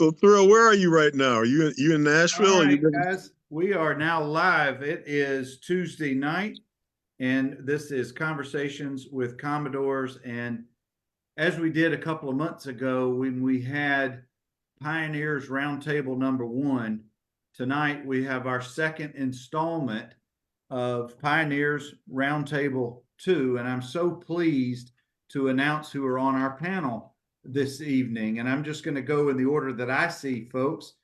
So Thrill, where are you right now? Are you in Nashville? All right, guys, we are now live. It is Tuesday night, and this is Conversations with Commodores. And as we did a couple of months ago when we had Pioneers Roundtable #1, tonight we have our second installment of Pioneers Roundtable 2. And I'm so pleased to announce who are on our panel this evening. And I'm just going to go in the order that I see, folks.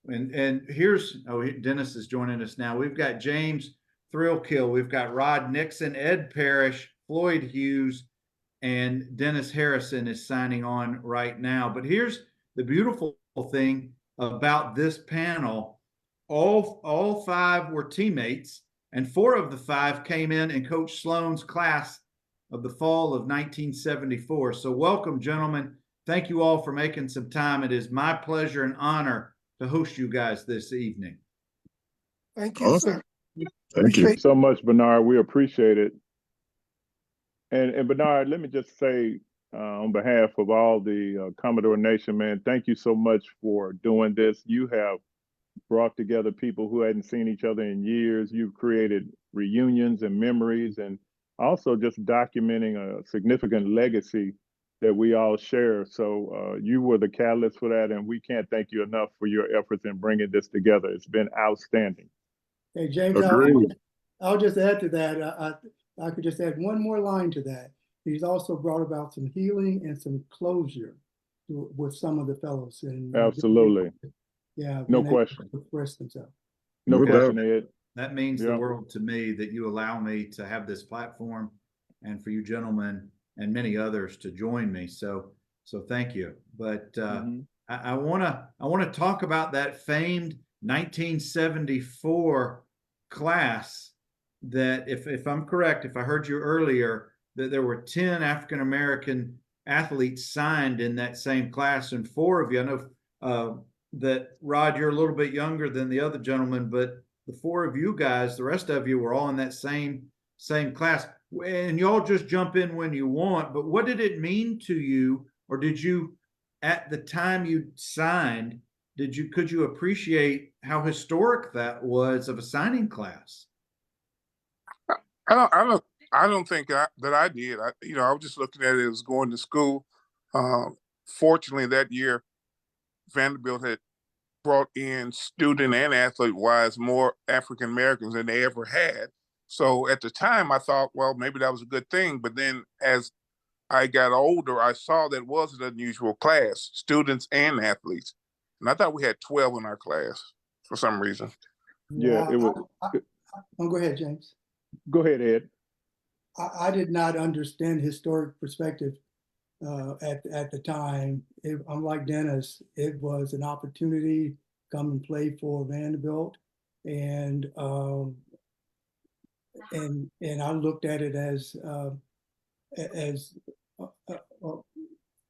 And here's, Dennis is joining us now. We've got James Threalkill, we've got Rod Nickson, Ed Parrish, Floyd Hughes, and Dennis Harrison is signing on right now. But here's the beautiful thing about this panel. All five were teammates, and 4 of the 5 came in Coach Sloan's class of the fall of 1974. So welcome, gentlemen. Thank you all for making some time. It is my pleasure and honor to host you guys this evening. Thank you, sir. Thank you so much, Bernard. We appreciate it. And Bernard, let me just say, on behalf of all the Commodore Nation, man, thank you so much for doing this. You have brought together people who hadn't seen each other in years. You've created reunions and memories, and also just documenting a significant legacy that we all share. So you were the catalyst for that, and we can't thank you enough for your efforts in bringing this together. It's been outstanding. Hey, James, I'll just add to that. I could just add one more line to that. He's also brought about some healing and some closure with some of the fellows. And absolutely. Yeah. No question. Express themselves. No question, Ed. That means the world to me that you allow me to have this platform, and for you gentlemen and many others to join me. So thank you. But I want to talk about that famed 1974 class that, if I'm correct, if I heard you earlier, that there were 10 African-American athletes signed in that same class, and 4 of you, I know that Rod, you're a little bit younger than the other gentlemen, but the 4 of you guys, the rest of you were all in that same class. And y'all just jump in when you want, but what did it mean to you, or did you, at the time you signed, could you appreciate how historic that was of a signing class? I don't think that I did. I was just looking at it as going to school. Fortunately, that year, Vanderbilt had brought in student and athlete-wise more African Americans than they ever had. So at the time, I thought, well, maybe that was a good thing. But then as I got older, I saw that was an unusual class, students and athletes. And I thought we had 12 in our class for some reason. Yeah, it was. Go ahead, James. Go ahead, Ed. I did not understand historic perspective at the time. I'm like Dennis. It was an opportunity to come and play for Vanderbilt, and I looked at it as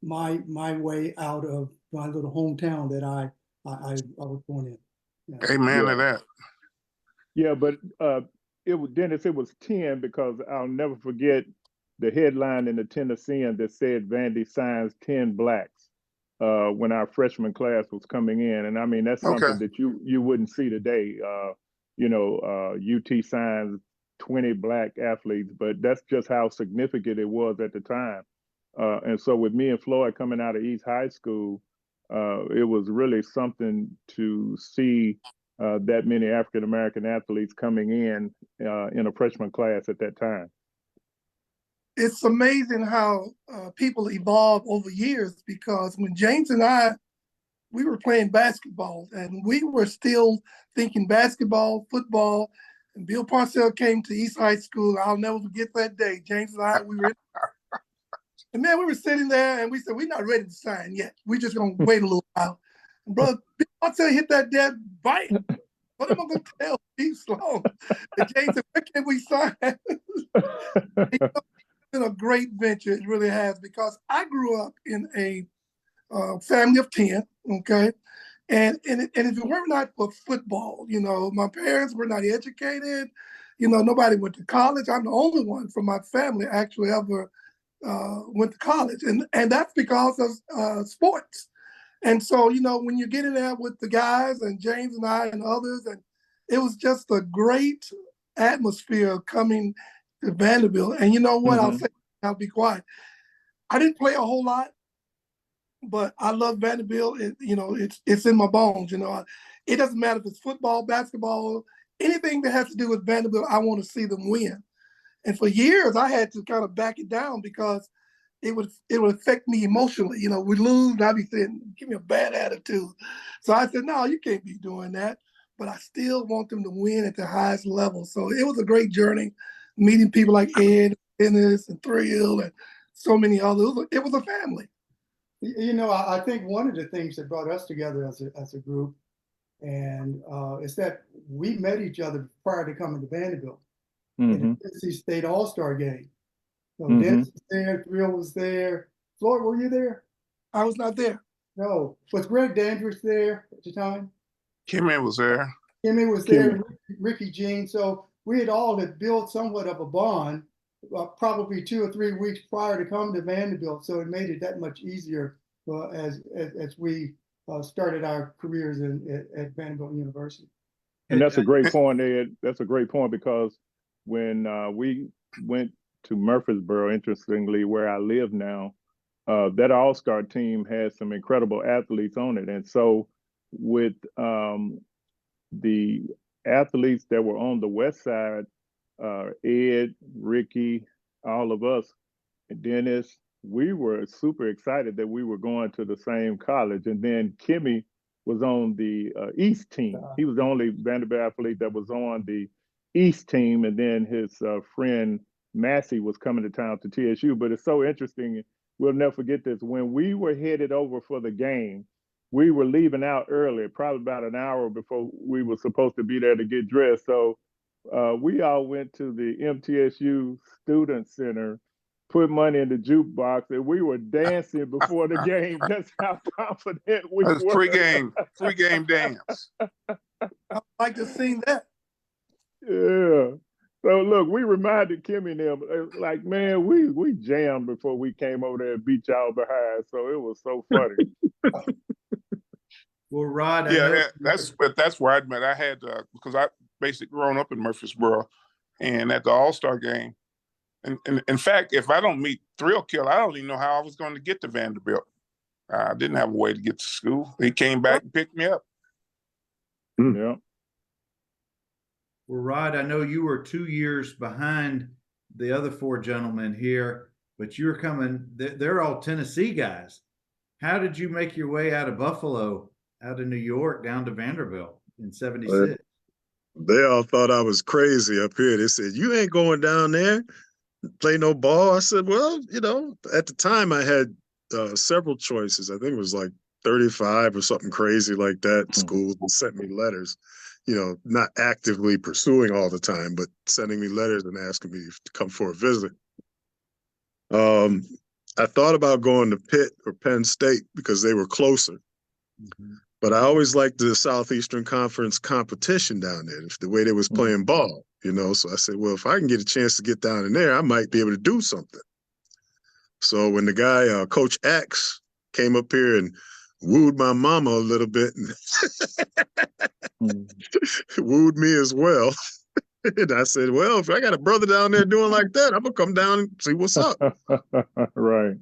my way out of my little hometown that I was born in. Yeah. Amen to that. Yeah, but Dennis, it was 10, because I'll never forget the headline in the Tennessean that said Vandy signs 10 blacks when our freshman class was coming in. And I mean, that's something that you wouldn't see today. UT signs 20 black athletes, but that's just how significant it was at the time. And so with me and Floyd coming out of East High School, it was really something to see that many African-American athletes coming in a freshman class at that time. It's amazing how people evolve over years, because when James and we were playing basketball, and we were still thinking basketball, football, and Bill Parcell came to East High School. I'll never forget that day. James and we were and man, we were sitting there and we said, we're not ready to sign yet. We're just going to wait a little while. And brother, Bill Parcell hit that dead bite. What am I going to tell Steve Sloan? And James said, where can we sign? It's been a great venture. It really has, because I grew up in a family of 10, okay? And if it were not for football, my parents were not educated, nobody went to college. I'm the only one from my family actually ever went to college. And that's because of sports. And so, you know, when you get in there with the guys and James and I and others, and it was just a great atmosphere coming to Vanderbilt. And you know what? I'll be quiet. I didn't play a whole lot, but I love Vanderbilt. You know, it's in my bones. You know, it doesn't matter if it's football, basketball, anything that has to do with Vanderbilt. I want to see them win. And for years, I had to kind of back it down because it would affect me emotionally. You know, we lose, and I'd be saying, give me a bad attitude. So I said, no, you can't be doing that. But I still want them to win at the highest level. So it was a great journey, meeting people like Ed, Dennis, and Thrill, and so many others. It was a family. You know, I think one of the things that brought us together as a group, and is that we met each other prior to coming to Vanderbilt in the Tennessee State All-Star game. So Dennis was there, Thrill was there. Floyd, were you there? I was not there. No. Was Greg Dandridge there at the time? Kimmy was there. Kimmy was there, Ricky Jean. So we had built somewhat of a bond, probably 2 or 3 weeks prior to coming to Vanderbilt. So it made it that much easier as we started our careers at Vanderbilt University. And that's a great point, Ed. That's a great point, because when we went to Murfreesboro, interestingly, where I live now, that All-Star team has some incredible athletes on it. And so with the athletes that were on the West Side, Ed, Ricky, all of us, and Dennis, we were super excited that we were going to the same college. And then Kimmy was on the East team. He was the only Vanderbilt athlete that was on the East team. And then his friend Massey was coming to town to TSU. But it's so interesting. We'll never forget this. When we were headed over for the game, we were leaving out early, probably about an hour before we were supposed to be there to get dressed. So we all went to the MTSU Student Center, put money in the jukebox, and we were dancing before the game. That's how confident we were. Pre-game dance. I'd like to sing that. Yeah. So look, we reminded Kimmy and them, like, man, we jammed before we came over there and beat y'all behind. So it was so funny. Well, Rod, that's where I met. I had because I basically grown up in Murfreesboro, and at the All-Star game, and in fact, if I don't meet Threalkill, I don't even know how I was going to get to Vanderbilt. I didn't have a way to get to school. He came back and picked me up. Yeah. Well, Rod, I know you were 2 years behind the other 4 gentlemen here, but you're coming, they're all Tennessee guys. How did you make your way out of Buffalo, out of New York, down to Vanderbilt in '76? They all thought I was crazy up here. They said, you ain't going down there, play no ball. I said, well, you know, at the time I had several choices. I think it was like 35 or something crazy like that. Schools sent me letters, you know, not actively pursuing all the time, but sending me letters and asking me to come for a visit. I thought about going to Pitt or Penn State because they were closer. But I always liked the Southeastern Conference competition down there, the way they was playing ball, you know. So I said, well, if I can get a chance to get down in there, I might be able to do something. So when the guy, Coach X, came up here and wooed my mama a little bit and wooed me as well. And I said, well, if I got a brother down there doing like that, I'm going to come down and see what's up. Right.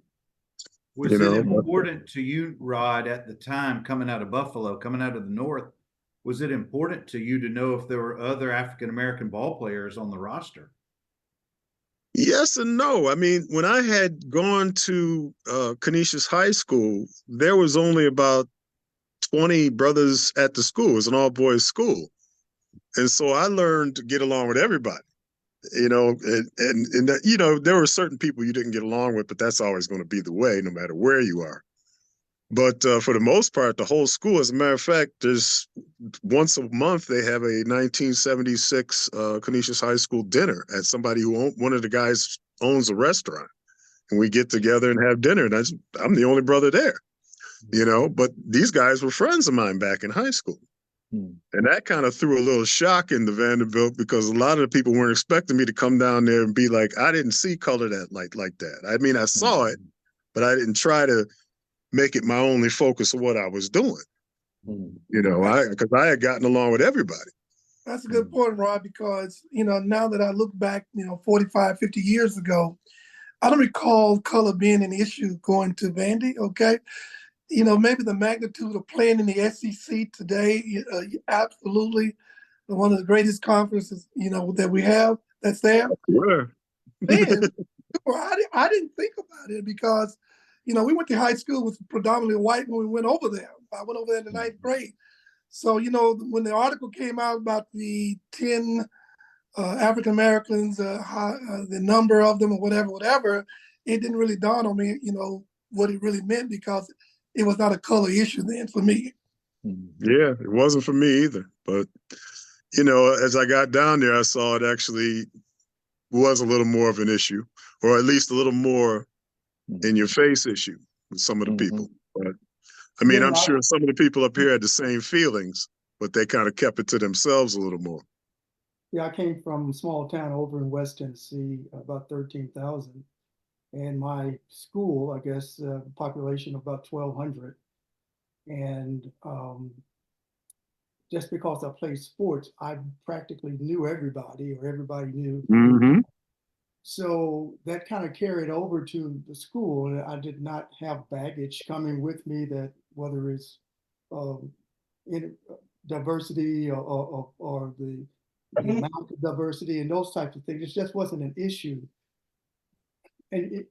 Was it important to you, Rod, at the time, coming out of Buffalo, coming out of the North, was it important to you to know if there were other African-American ball players on the roster? Yes and no. I mean, when I had gone to Canisius High School, there was only about 20 brothers at the school. It was an all-boys school. And so I learned to get along with everybody, you know, and that, you know, there were certain people you didn't get along with, but that's always going to be the way, no matter where you are. But for the most part, the whole school, as a matter of fact, there's once a month, they have a 1976 Canisius High School dinner at somebody who one of the guys owns a restaurant. And we get together and have dinner. And I'm the only brother there, you know, but these guys were friends of mine back in high school. And that kind of threw a little shock into Vanderbilt because a lot of the people weren't expecting me to come down there and be like, I didn't see color that like that. I mean, I saw it, but I didn't try to make it my only focus of what I was doing. Mm. You know, because I had gotten along with everybody. That's a good point, Rod, because, now that I look back, 45, 50 years ago, I don't recall color being an issue going to Vandy, okay? Maybe the magnitude of playing in the SEC today, absolutely one of the greatest conferences, that we have that's there. Where? Man, I didn't think about it because, we went to high school with predominantly white when we went over there. I went over there in the ninth grade. So, when the article came out about the 10 African Americans, the number of them or whatever, it didn't really dawn on me, what it really meant because it was not a color issue then for me. Yeah, it wasn't for me either. But, as I got down there, I saw it actually was a little more of an issue, or at least a little more in your face issue with some of the people. But I mean, I'm sure some of the people up here had the same feelings, but they kind of kept it to themselves a little more. Yeah, I came from a small town over in West Tennessee, about 13,000. And my school, I guess, population of about 1,200. And just because I played sports, I practically knew everybody, or everybody knew. Mm-hmm. So that kind of carried over to the school. And I did not have baggage coming with me that whether it's in diversity or the amount of diversity and those types of things. It just wasn't an issue. And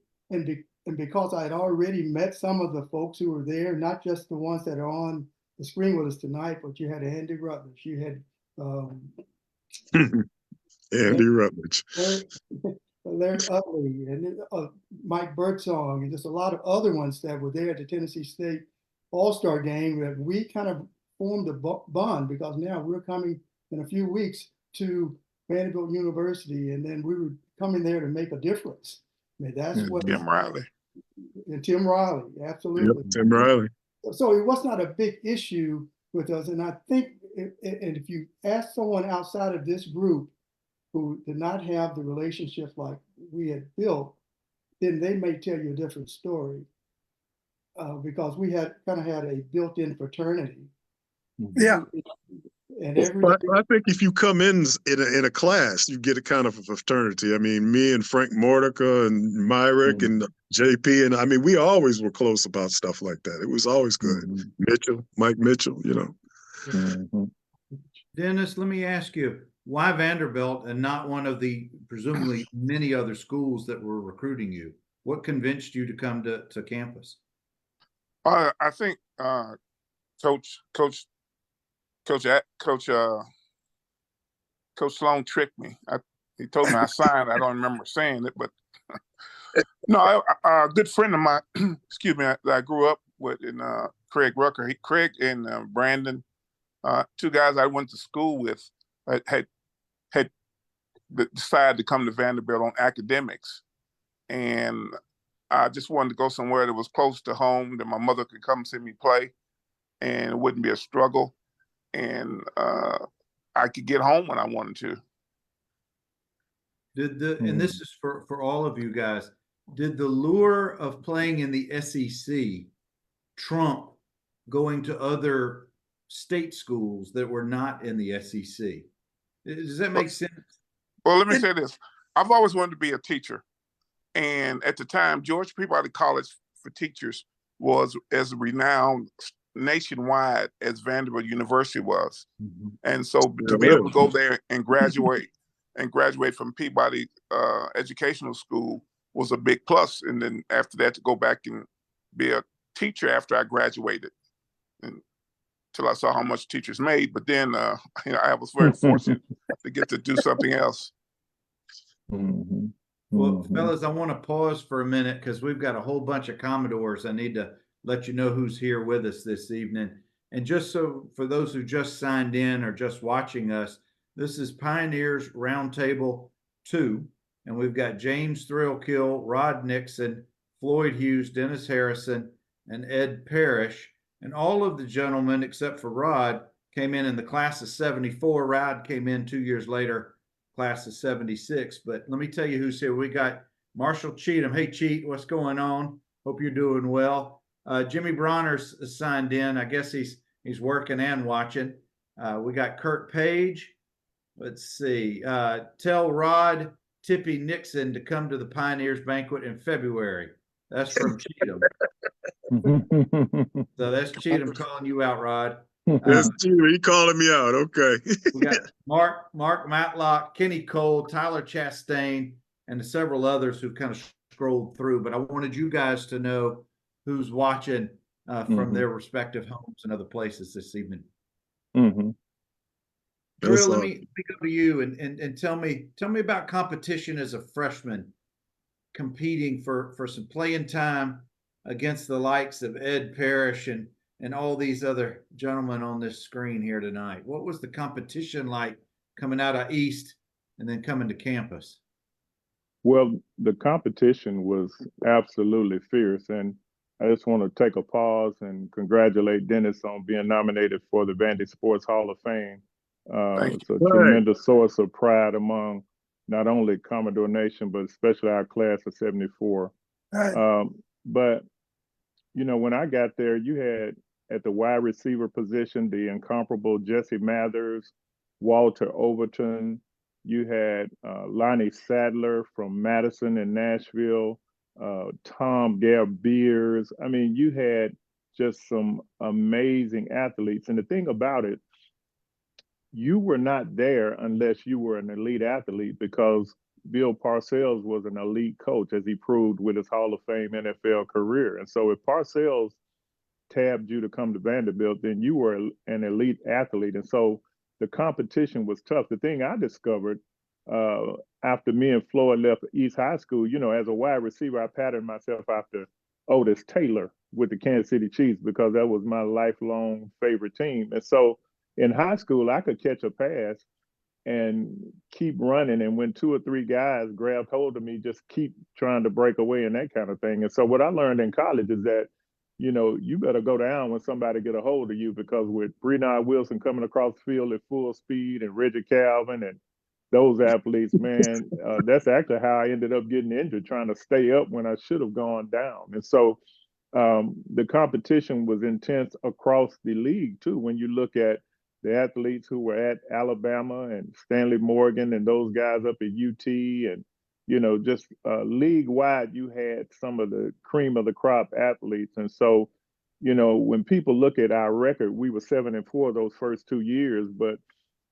because I had already met some of the folks who were there, not just the ones that are on the screen with us tonight, but you had Andy Rutledge, you had Andy Rutledge, Larry Utley, and Mike Birdsong, and just a lot of other ones that were there at the Tennessee State All-Star game. That we kind of formed a bond because now we're coming in a few weeks to Vanderbilt University, and then we were coming there to make a difference. I mean, that's what Tim Riley. And Tim Riley, absolutely. Yep, Tim Riley. So it was not a big issue with us. And I think, and if you ask someone outside of this group who did not have the relationship like we had built, then they may tell you a different story. Because we had kind of had a built-in fraternity. Yeah. And I think if you come in a class, you get a kind of a fraternity. I mean, me and Frank Mordica and Myrick and JP, and I mean, we always were close about stuff like that. It was always good. Mike Mitchell, Dennis, let me ask you, why Vanderbilt and not one of the presumably many other schools that were recruiting you? What convinced you to come to campus? I think Coach Sloan tricked me. He told me I signed. I don't remember saying it, but no, a good friend of mine, excuse me, that I grew up with in Craig Rucker. Craig and Brandon, two guys I went to school with, had decided to come to Vanderbilt on academics, and I just wanted to go somewhere that was close to home, that my mother could come see me play, and it wouldn't be a struggle, and I could get home when I wanted to. And this is for all of you guys, did the lure of playing in the SEC trump going to other state schools that were not in the SEC? Does that make sense? Well, let me say this. I've always wanted to be a teacher. And at the time, Georgia Peabody College for Teachers was as renowned nationwide as Vanderbilt University was. And so to be able to go there and graduate from Peabody Educational School was a big plus. And then after that, to go back and be a teacher after I graduated, until I saw how much teachers made. But then I was very fortunate to get to do something else. Well, fellas, I want to pause for a minute because we've got a whole bunch of Commodores. I need to let you know who's here with us this evening. And just so for those who just signed in or just watching us, this is Pioneers Roundtable 2. And we've got James Threalkill, Rod Nickson, Floyd Hughes, Dennis Harrison, and Ed Parrish. And all of the gentlemen, except for Rod, came in the class of 74. Rod came in 2 years later, class of 76. But let me tell you who's here. We got Marshall Cheatham. Hey, Cheat, what's going on? Hope you're doing well. Jimmy Bronner's signed in. I guess he's working and watching. We got Kurt Page. Let's see. Tell Rod Tippy Nickson to come to the Pioneers Banquet in February. That's from Cheatham. So that's Cheatham calling you out, Rod. That's Jimmy. He calling me out. Okay. We got Mark Matlock, Kenny Cole, Tyler Chastain, and several others who kind of scrolled through. But I wanted you guys to know who's watching from their respective homes and other places this evening. Thrill, let me go to you and tell me about competition as a freshman, competing for some playing time against the likes of Ed Parrish and all these other gentlemen on this screen here tonight. What was the competition like coming out of East and then coming to campus? Well, the competition was absolutely fierce, and I just want to take a pause and congratulate Dennis on being nominated for the Vandy Sports Hall of Fame. It's a tremendous source of pride among not only Commodore Nation, but especially our class of 74. But, you know, when I got there, you had at the wide receiver position, the incomparable Jesse Mathers, Walter Overton. You had Lonnie Sadler from Madison and Nashville, Tom Gare Beers. I mean, you had just some amazing athletes. And the thing about it, you were not there unless you were an elite athlete, because Bill Parcells was an elite coach, as he proved with his Hall of Fame NFL career. And so if Parcells tabbed you to come to Vanderbilt, then you were an elite athlete. And so the competition was tough. The thing I discovered after me and Floyd left East High School, you know, as a wide receiver, I patterned myself after Otis Taylor with the Kansas City Chiefs, because that was my lifelong favorite team. And so in high school, I could catch a pass and keep running. And when 2 or 3 guys grabbed hold of me, just keep trying to break away and that kind of thing. And so what I learned in college is that, you know, you better go down when somebody get a hold of you, because with Brenard Wilson coming across the field at full speed and Reggie Calvin and those athletes, man, that's actually how I ended up getting injured, trying to stay up when I should have gone down. And so the competition was intense across the league too. When you look at the athletes who were at Alabama and Stanley Morgan and those guys up at UT, and, you know, just league wide, you had some of the cream of the crop athletes. And so, you know, when people look at our record, we were 7-4 those first 2 years, but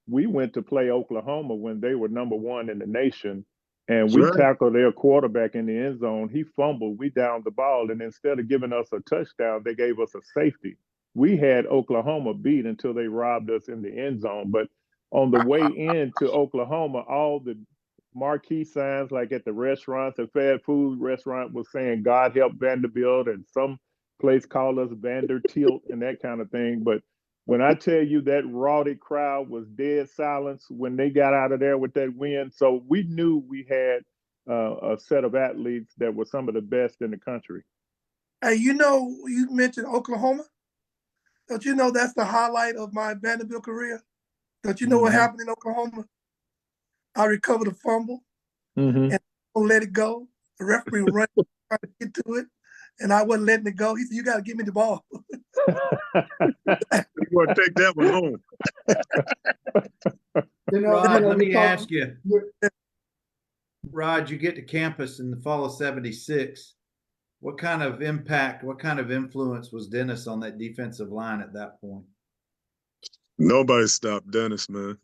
we went to play Oklahoma when they were #1 in the nation. And we tackled their quarterback in the end zone. He fumbled, we downed the ball, and instead of giving us a touchdown, they gave us a safety. We had Oklahoma beat until they robbed us in the end zone. But on the way into Oklahoma, all the marquee signs, like at the restaurants, the fast food restaurant was saying, "God help Vanderbilt," and some place called us Vandertilt and that kind of thing. But when I tell you that rowdy crowd was dead silence when they got out of there with that win. So we knew we had a set of athletes that were some of the best in the country. Hey, you know, you mentioned Oklahoma. Don't you know that's the highlight of my Vanderbilt career? Don't you know what happened in Oklahoma? I recovered a fumble and I let it go. The referee was running, trying to get to it, and I wasn't letting it go. He said, "You got to give me the ball." You want to take that one home? Rod, let me ask you. Rod, you get to campus in the fall of '76. What kind of impact, what kind of influence was Dennis on that defensive line at that point? Nobody stopped Dennis, man.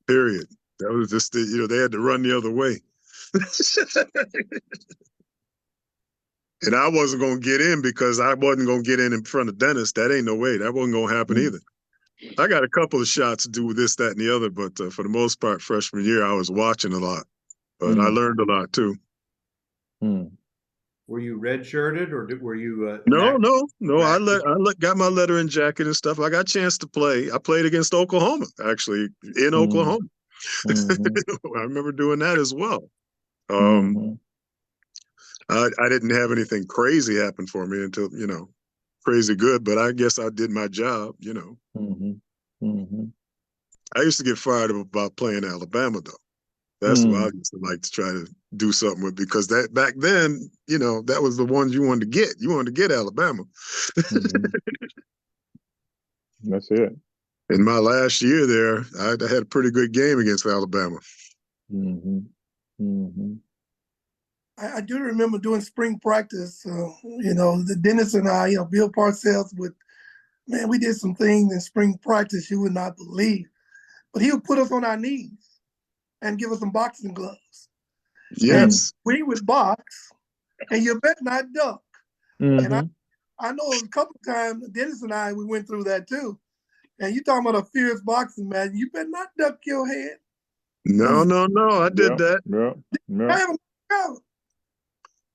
Period. That was just the, you know, they had to run the other way. And I wasn't going to get in because I wasn't going to get in front of Dennis. That ain't no way. That wasn't going to happen either. I got a couple of shots to do this, that, and the other, but for the most part, freshman year, I was watching a lot. But I learned a lot too. Were you redshirted, or were you? No. I got my lettering jacket and stuff. I got a chance to play. I played against Oklahoma, actually, in Oklahoma. I remember doing that as well. I didn't have anything crazy happen for me until, you know, crazy good, but I guess I did my job, you know. I used to get fired up about playing Alabama, though. That's what I used to like to try to do something with, because that back then, that was the ones you wanted to get. You wanted to get Alabama. That's it. In my last year there, I had a pretty good game against Alabama. I do remember doing spring practice. The Dennis and I, Bill Parcells we did some things in spring practice you would not believe. But he would put us on our knees and give us some boxing gloves. Yes. And we would box, and you better not duck. And I know a couple of times, Dennis and I, we went through that too. And you talking about a fierce boxing match, you better not duck your head. No, I did that. I have a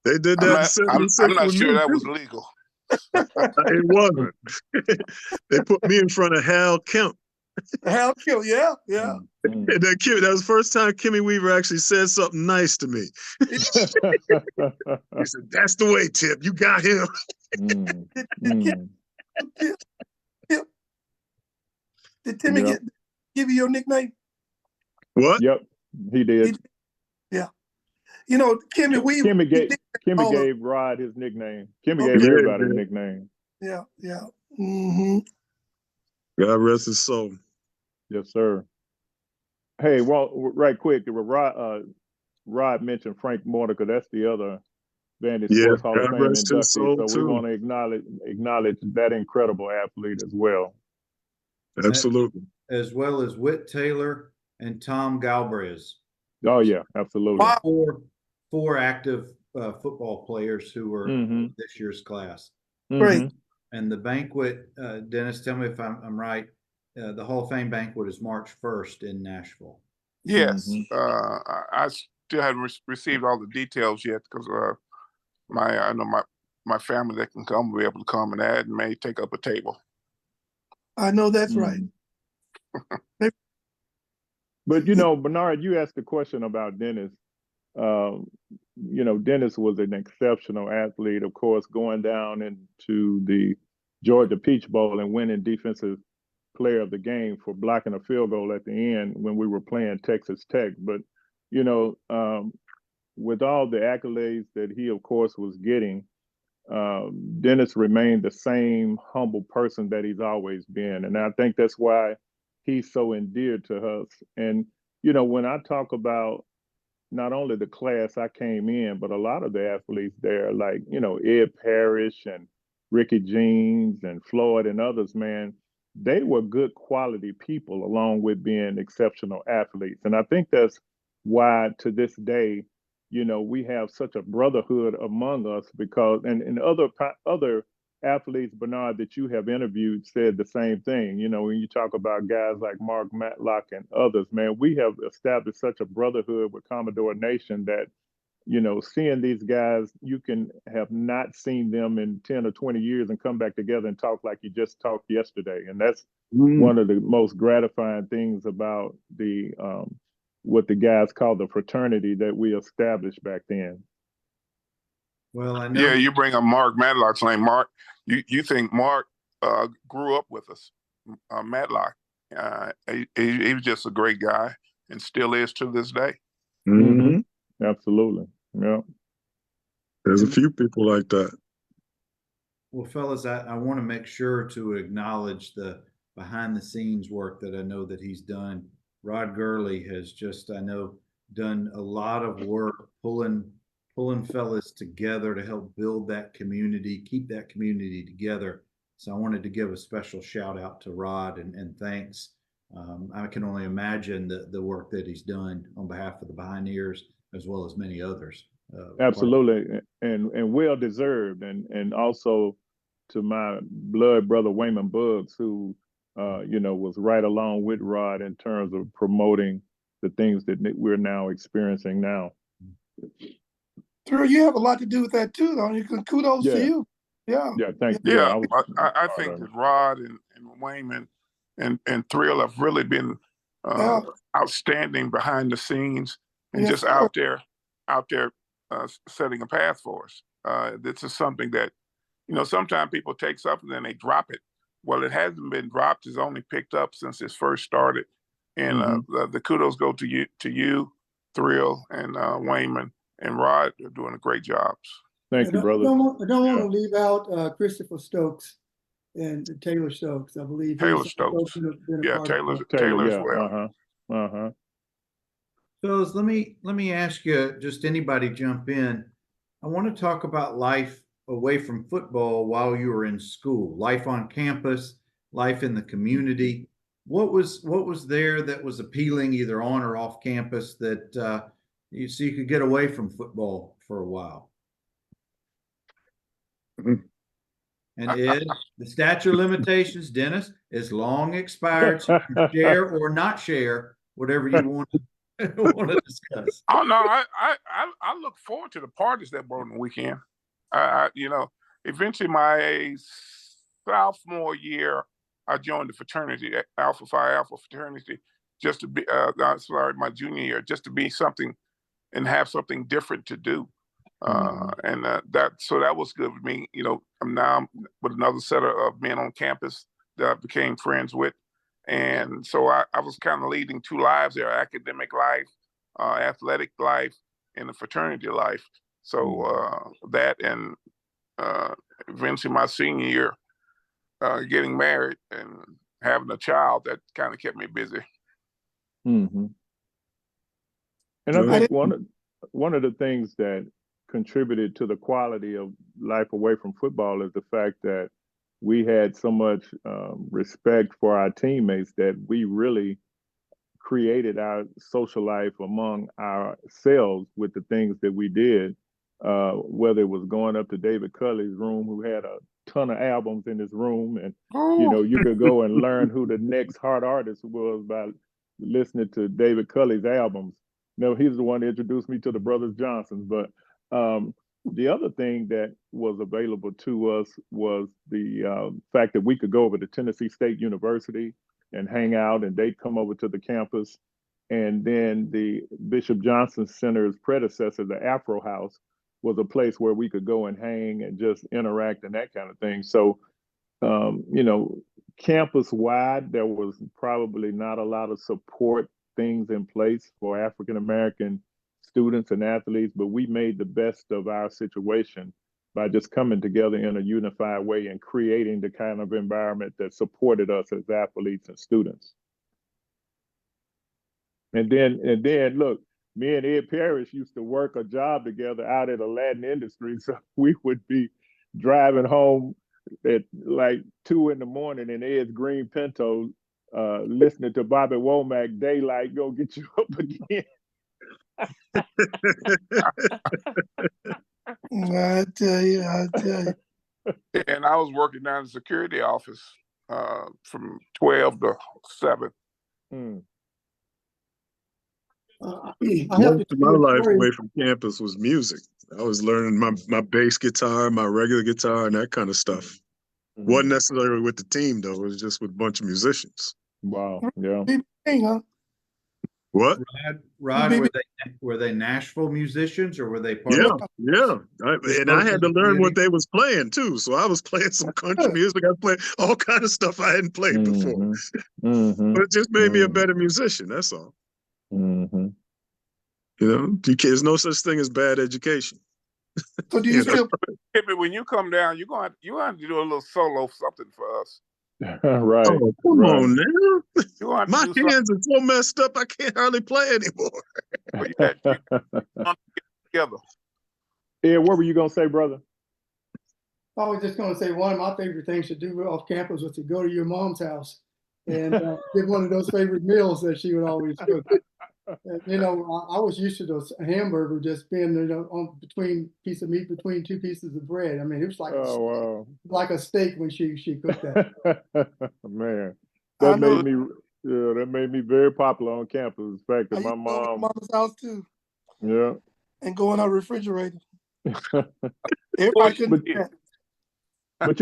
They did that in I'm 76 not with sure me, that too. was legal. It wasn't. They put me in front of Hal Kemp. Hal Kill, yeah. And that was the first time Kimmy Weaver actually said something nice to me. He said, "That's the way, Tip. You got him." Did Timmy give you your nickname? What? Yep, he did. Yeah. Kimmy Weaver. Kimmy gave Rod his nickname. Kimmy gave everybody a nickname. Yeah. God rest his soul. Yes, sir. Hey, well, right quick, Rod mentioned Frank Mordecai. That's the other Vandy Sports Hall of God Fame rest his soul, inductee. So we want to acknowledge that incredible athlete as well. Absolutely. As well as Whit Taylor and Tom Galbraith. Oh yeah, absolutely. Wow. Four active football players who were this year's class. Great. And the banquet, Dennis, tell me if I'm right. The Hall of Fame banquet is March 1st in Nashville. Yes, I still haven't received all the details yet, because I know my family that can come will be able to come, and that may take up a table. I know that's right. But Bernard, you asked the question about Dennis. Dennis was an exceptional athlete, of course, going down into the Georgia Peach Bowl and winning defensive player of the game for blocking a field goal at the end when we were playing Texas Tech. But, with all the accolades that he, of course, was getting, Dennis remained the same humble person that he's always been. And I think that's why he's so endeared to us. And, when I talk about not only the class I came in, but a lot of the athletes there, like, Ed Parrish and Ricky Jeans and Floyd and others, man, they were good quality people along with being exceptional athletes. And I think that's why to this day, we have such a brotherhood among us, because, and other athletes, Bernard, that you have interviewed said the same thing. When you talk about guys like Mark Matlock and others, man, we have established such a brotherhood with Commodore Nation that, seeing these guys, you can have not seen them in 10 or 20 years and come back together and talk like you just talked yesterday. And that's one of the most gratifying things about what the guys call the fraternity that we established back then. Well, I know. Yeah, you bring up Mark Matlock's name. Mark, you think Mark grew up with us? Matlock, he was just a great guy and still is to this day. Absolutely. Yeah. There's a few people like that. Well, fellas, I want to make sure to acknowledge the behind the scenes work that I know that he's done. Rod Gurley has just, I know, done a lot of work pulling fellas together to help build that community, keep that community together. So I wanted to give a special shout out to Rod and thanks. I can only imagine the work that he's done on behalf of the Pioneers, as well as many others. Absolutely, and well deserved, and also to my blood brother Wayman Buggs, who was right along with Rod in terms of promoting the things that we're now experiencing now. Drew, you have a lot to do with that too, though. You can kudos to you. Yeah. Yeah, thank you. Yeah, I think that Rod and Wayman and Thrill have really been outstanding behind the scenes and just out there setting a path for us. This is something that, sometimes people take something and they drop it. Well, it hasn't been dropped. It's only picked up since it first started. And the kudos go to you Thrill and Wayman and Rod are doing great jobs. Thank you, brother. I don't want to leave out Christopher Stokes and Taylor Stokes. I believe Taylor he's Stokes. been a Yeah, part of Taylor that. as yeah. well. Fellas, let me ask you, just anybody jump in. I want to talk about life away from football while you were in school, life on campus, life in the community. What was there that was appealing either on or off campus that you could get away from football for a while? Mhm. And Ed, the statute of limitations, Dennis, is long expired. So you can share or not share whatever you want to discuss. Oh no, I look forward to the parties that were on the weekend. You know, eventually my sophomore year, I joined the fraternity, Alpha Phi Alpha fraternity, just to be. My junior year, just to be something and have something different to do. And that was good with me. You know, I'm now with another set of men on campus that I became friends with, and so I was kind of leading two lives there: academic life, athletic life, and the fraternity life. So that and eventually my senior year, getting married and having a child, that kind of kept me busy. And I think one of the things that contributed to the quality of life away from football is the fact that we had so much respect for our teammates that we really created our social life among ourselves with the things that we did, whether it was going up to David Culley's room, who had a ton of albums in his room, and you could go and learn who the next hard artist was by listening to David Culley's albums. No, he's the one that introduced me to the Brothers Johnson. But the other thing that was available to us was the fact that we could go over to Tennessee State University and hang out, and they'd come over to the campus. And then the Bishop Johnson Center's predecessor, the Afro House, was a place where we could go and hang and just interact and that kind of thing. So, campus wide, there was probably not a lot of support things in place for African American students and athletes, but we made the best of our situation by just coming together in a unified way and creating the kind of environment that supported us as athletes and students. And then look, me and Ed Parrish used to work a job together out at Aladdin Industries. So we would be driving home at like 2 in the morning in Ed's green Pinto, listening to Bobby Womack, "Daylight Go Get You Up Again." I tell you. And I was working down in the security office from 12 to 7. Most of my life away from campus was music. I was learning my bass guitar, my regular guitar, and that kind of stuff. Wasn't necessarily with the team though; it was just with a bunch of musicians. Wow, yeah. What? Rod, were they Nashville musicians or were they part Yeah, of? yeah. And I had to learn what they was playing too. So I was playing some country music. I played all kind of stuff I hadn't played before. But it just made me a better musician. That's all. You know, there's no such thing as bad education. So do you still? When you come down, you're going to have to do a little solo something for us. Right. Oh, come on now. My do hands are so messed up, I can't hardly play anymore. Together. Yeah, what were you going to say, brother? I was just going to say one of my favorite things to do off campus was to go to your mom's house and get one of those favorite meals that she would always cook. And, I was used to those hamburger just being on between piece of meat between two pieces of bread. I mean, it was like like a steak when she cooked that. Man, that made me very popular on campus. The fact that my mama's house too. Yeah. And go in our refrigerator. Everybody couldn't do that. But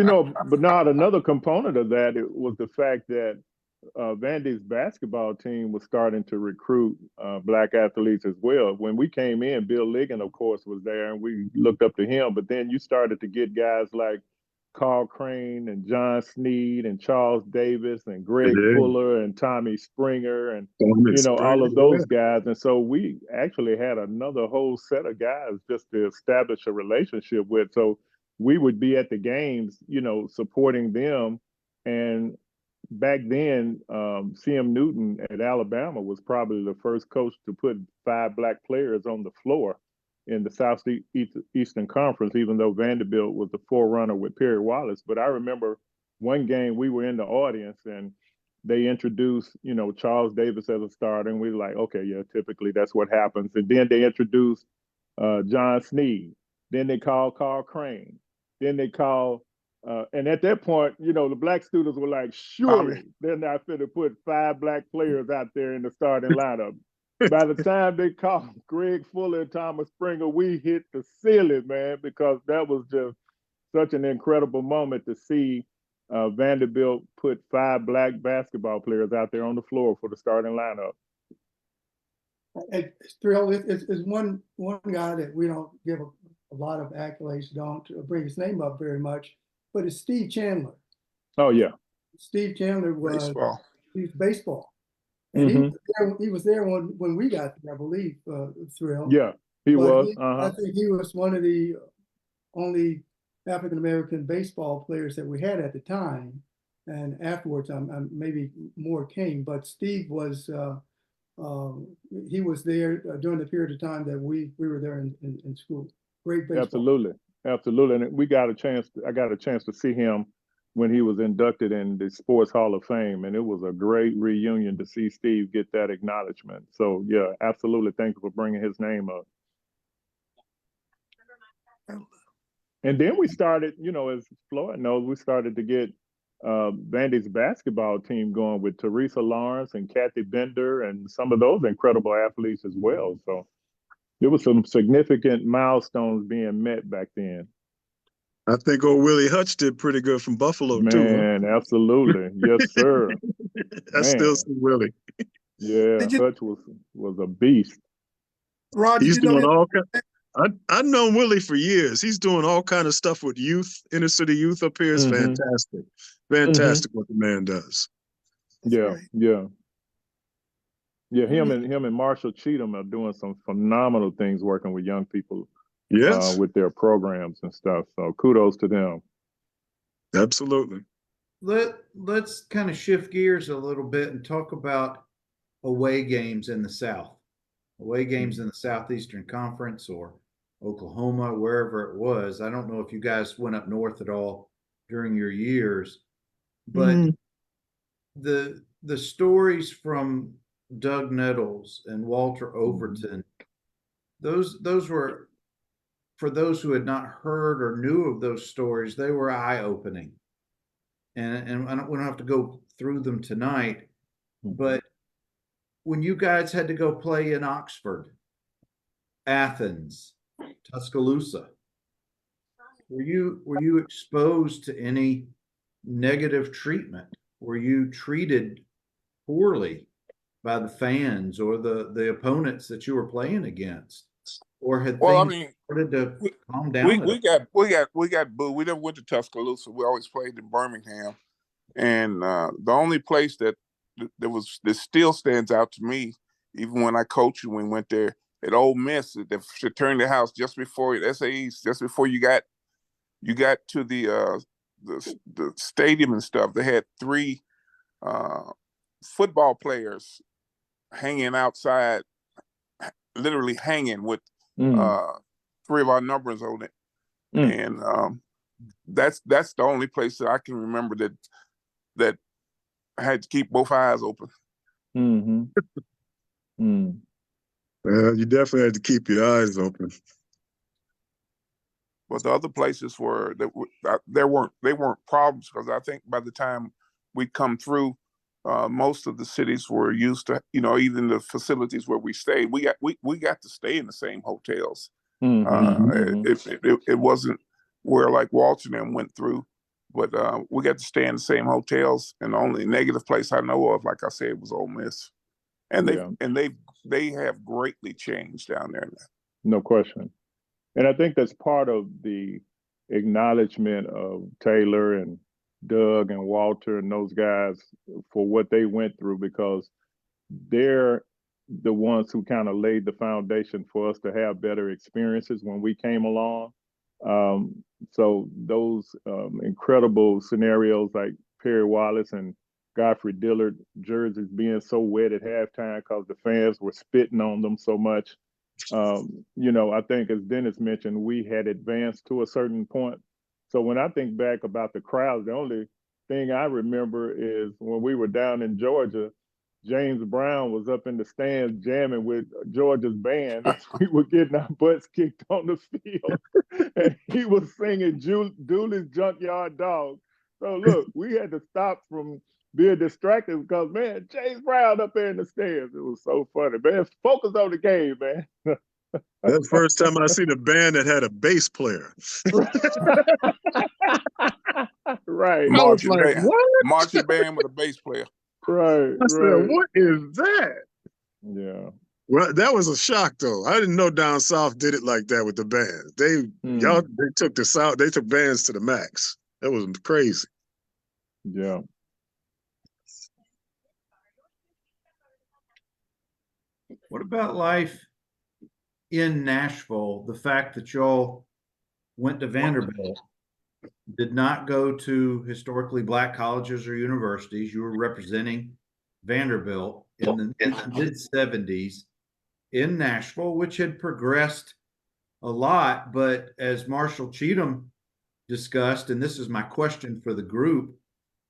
Bernard, another component of that was the fact that Vandy's basketball team was starting to recruit Black athletes as well. When we came in, Bill Ligon, of course, was there, and we looked up to him. But then you started to get guys like Carl Crane and John Sneed and Charles Davis and Greg Yeah. Fuller and Tommy Springer and Thomas you know all of Springer, those guys. And so we actually had another whole set of guys just to establish a relationship with. So we would be at the games, you know, supporting them. And back then, CM Newton at Alabama was probably the first coach to put 5 black players on the floor in the Southeastern Conference, even though Vanderbilt was the forerunner with Perry Wallace. But I remember one game we were in the audience and they introduced, you know, Charles Davis as a starter, and we were like, okay, yeah, typically that's what happens. And then they introduced John Sneed. Then they called Carl Crane. Then they called, and at that point, you know, the black students were like, surely they're not going to put 5 black players out there in the starting lineup. By the time they called Greg Fuller and Thomas Springer, we hit the ceiling, man, because that was just such an incredible moment to see Vanderbilt put 5 black basketball players out there on the floor for the starting lineup. Thrill, it's one guy that we don't give a lot of accolades, don't bring his name up very much, but it's Steve Chandler. Oh, yeah. Steve Chandler was Baseball. He was baseball. And he was there when we got there, I believe, Thrill. Yeah, he was. I think he was one of the only African-American baseball players that we had at the time. And afterwards, maybe more came, but Steve was, he was there during the period of time that we were there in school. Great baseball. Absolutely. Absolutely. And I got a chance to see him when he was inducted in the Sports Hall of Fame. And it was a great reunion to see Steve get that acknowledgement. So, yeah, absolutely. Thank you for bringing his name up. And then we started, you know, as Floyd knows, we started to get Vandy's basketball team going with Teresa Lawrence and Kathy Bender and some of those incredible athletes as well. So there was some significant milestones being met back then. I think old Willie Hutch did pretty good from Buffalo too. Man, absolutely. Yes, sir. I still see Willie. Yeah, Hutch was a beast. Rod, He's did you know doing all kind. I've known Willie for years. He's doing all kind of stuff with youth, inner city youth up here. It's fantastic. Fantastic what the man does. Yeah, yeah. Yeah, him and Marshall Cheatham are doing some phenomenal things working with young people. Yes. With their programs and stuff. So kudos to them. Absolutely. Let's kind of shift gears a little bit and talk about away games in the South. Away games in the Southeastern Conference or Oklahoma, wherever it was. I don't know if you guys went up north at all during your years, but the stories from Doug Nettles and Walter Overton, those were, for those who had not heard or knew of those stories, they were eye-opening. And we don't have to go through them tonight, but when you guys had to go play in Oxford, Athens, Tuscaloosa, were you exposed to any negative treatment? Were you treated poorly by the fans or the opponents that you were playing against? Or had things started to calm down? We got booed. We never went to Tuscaloosa. We always played in Birmingham, and the only place that still stands out to me, even when I coached when we went there at Ole Miss, at the fraternity house just before SAEs, just before you got to the stadium and stuff. They had 3 football players hanging outside, literally hanging with 3 of our numbers on it. And that's the only place that I can remember that I had to keep both eyes open. Well, you definitely had to keep your eyes open. But the other places they weren't problems, because I think by the time we come through, most of the cities were used to, you know, even the facilities where we stayed. We got to stay in the same hotels. It wasn't where like Walter and them went through, but we got to stay in the same hotels. And the only negative place I know of, like I said, was Ole Miss, and they have greatly changed down there now. No question. And I think that's part of the acknowledgement of Taylor and Doug and Walter and those guys for what they went through, because they're the ones who kind of laid the foundation for us to have better experiences when we came along. So those incredible scenarios like Perry Wallace and Godfrey Dillard jerseys being so wet at halftime because the fans were spitting on them so much. I think, as Dennis mentioned, we had advanced to a certain point. So when I think back about the crowds, the only thing I remember is when we were down in Georgia, James Brown was up in the stands jamming with Georgia's band as we were getting our butts kicked on the field. And he was singing Dooley's Junkyard Dog. So look, we had to stop from being distracted because, man, James Brown up there in the stands. It was so funny, man. Focus on the game, man. That's the first time I seen a band that had a bass player. Right. I was Marching like, band. what? Marching band with a bass player. Right. I said, what is that? Yeah. Well, that was a shock, though. I didn't know down south did it like that with the band. They took the south, they took bands to the max. That was crazy. Yeah. What about life in Nashville? The fact that y'all went to Vanderbilt, did not go to historically Black colleges or universities. You were representing Vanderbilt in the mid-70s in Nashville, which had progressed a lot. But as Marshall Cheatham discussed, and this is my question for the group,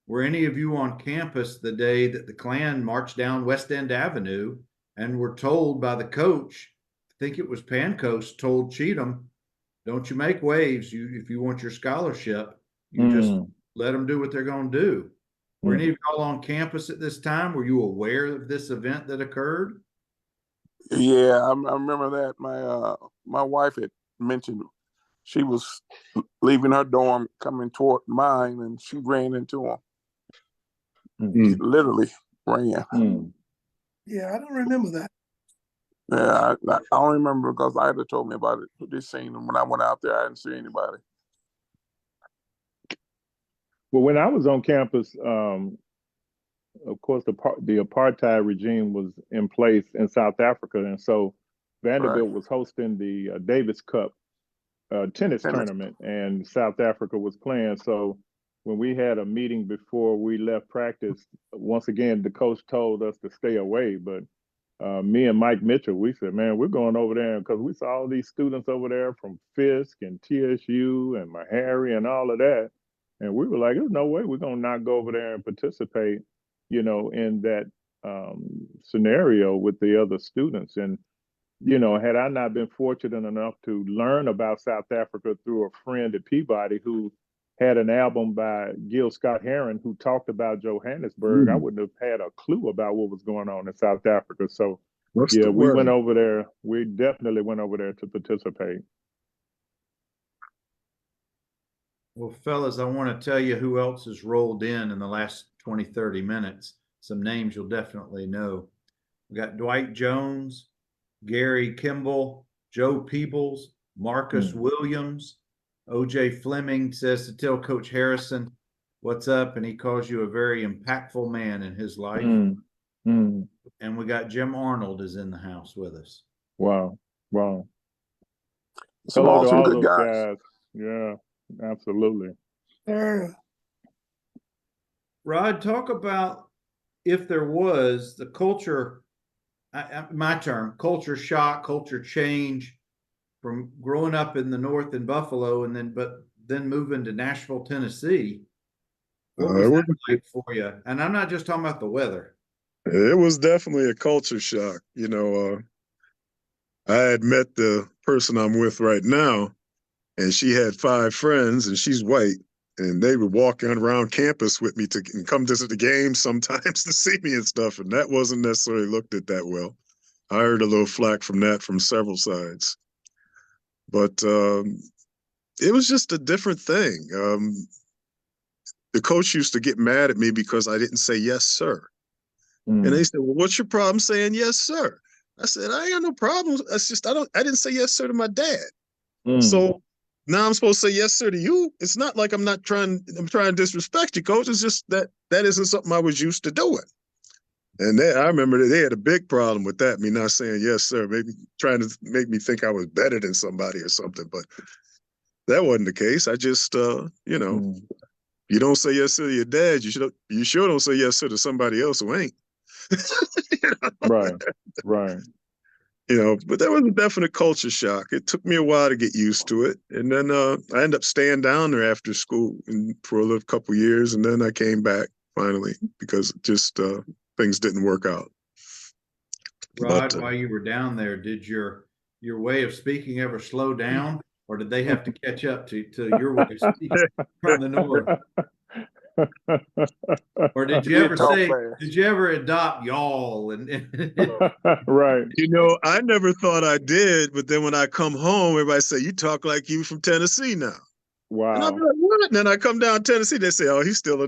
were any of you on campus the day that the Klan marched down West End Avenue and were told by the coach, I think it was Pancoast, told Cheatham, don't you make waves. If you want your scholarship, you just let them do what they're going to do. Were any of y'all on campus at this time? Were you aware of this event that occurred? Yeah, I remember that. My wife had mentioned she was leaving her dorm, coming toward mine, and she ran into him. Literally ran. Yeah, I don't remember that. Yeah, I don't remember because Ida told me about it. This scene, and when I went out there, I didn't see anybody. Well, when I was on campus, of course, the apartheid regime was in place in South Africa, and so Vanderbilt was hosting the Davis Cup tennis tournament, and South Africa was playing. So when we had a meeting before we left practice, once again, the coach told us to stay away, but me and Mike Mitchell, we said, man, we're going over there because we saw all these students over there from Fisk and TSU and Meharry and all of that. And we were like, there's no way we're going to not go over there and participate, in that scenario with the other students. And, had I not been fortunate enough to learn about South Africa through a friend at Peabody who had an album by Gil Scott-Heron who talked about Johannesburg, I wouldn't have had a clue about what was going on in South Africa. So, we went over there. We definitely went over there to participate. Well, fellas, I want to tell you who else has rolled in the last 20, 30 minutes. Some names you'll definitely know. We got Dwight Jones, Gary Kimball, Joe Peebles, Marcus Williams. OJ Fleming says to tell Coach Harrison what's up, and he calls you a very impactful man in his life. And we got Jim Arnold is in the house with us. Wow. Some Hello to awesome all good those guys. Yeah, absolutely. Rod, talk about if there was the culture, my term, culture shock, culture change from growing up in the North in Buffalo and then moving to Nashville, Tennessee. What was that like for you? And I'm not just talking about the weather. It was definitely a culture shock. I had met the person I'm with right now, and she had 5 friends, and she's white, and they were walking around campus with me and come to the game sometimes to see me and stuff, and that wasn't necessarily looked at that well. I heard a little flack from that from several sides. But it was just a different thing. The coach used to get mad at me because I didn't say yes, sir. And they said, well, what's your problem saying yes, sir? I said, I ain't got no problems. It's just I didn't say yes, sir to my dad. So now I'm supposed to say yes, sir, to you. It's not like I'm trying to disrespect you, coach. It's just that isn't something I was used to doing. And I remember that they had a big problem with that, me not saying yes, sir, maybe trying to make me think I was better than somebody or something. But that wasn't the case. I just, you don't say yes sir to your dad, you sure don't say yes sir to somebody else who ain't. Right, right. But there was a definite culture shock. It took me a while to get used to it. And then I ended up staying down there after school for a little couple years. And then I came back finally because just things didn't work out. Rod, while you were down there, did your way of speaking ever slow down, or did they have to catch up to your way of speaking from the north? Or did you ever adopt y'all Right. I never thought I did, but then when I come home, everybody say, you talk like you from Tennessee now. Wow. And I'm like, what? And then I come down to Tennessee, they say, oh, he's still a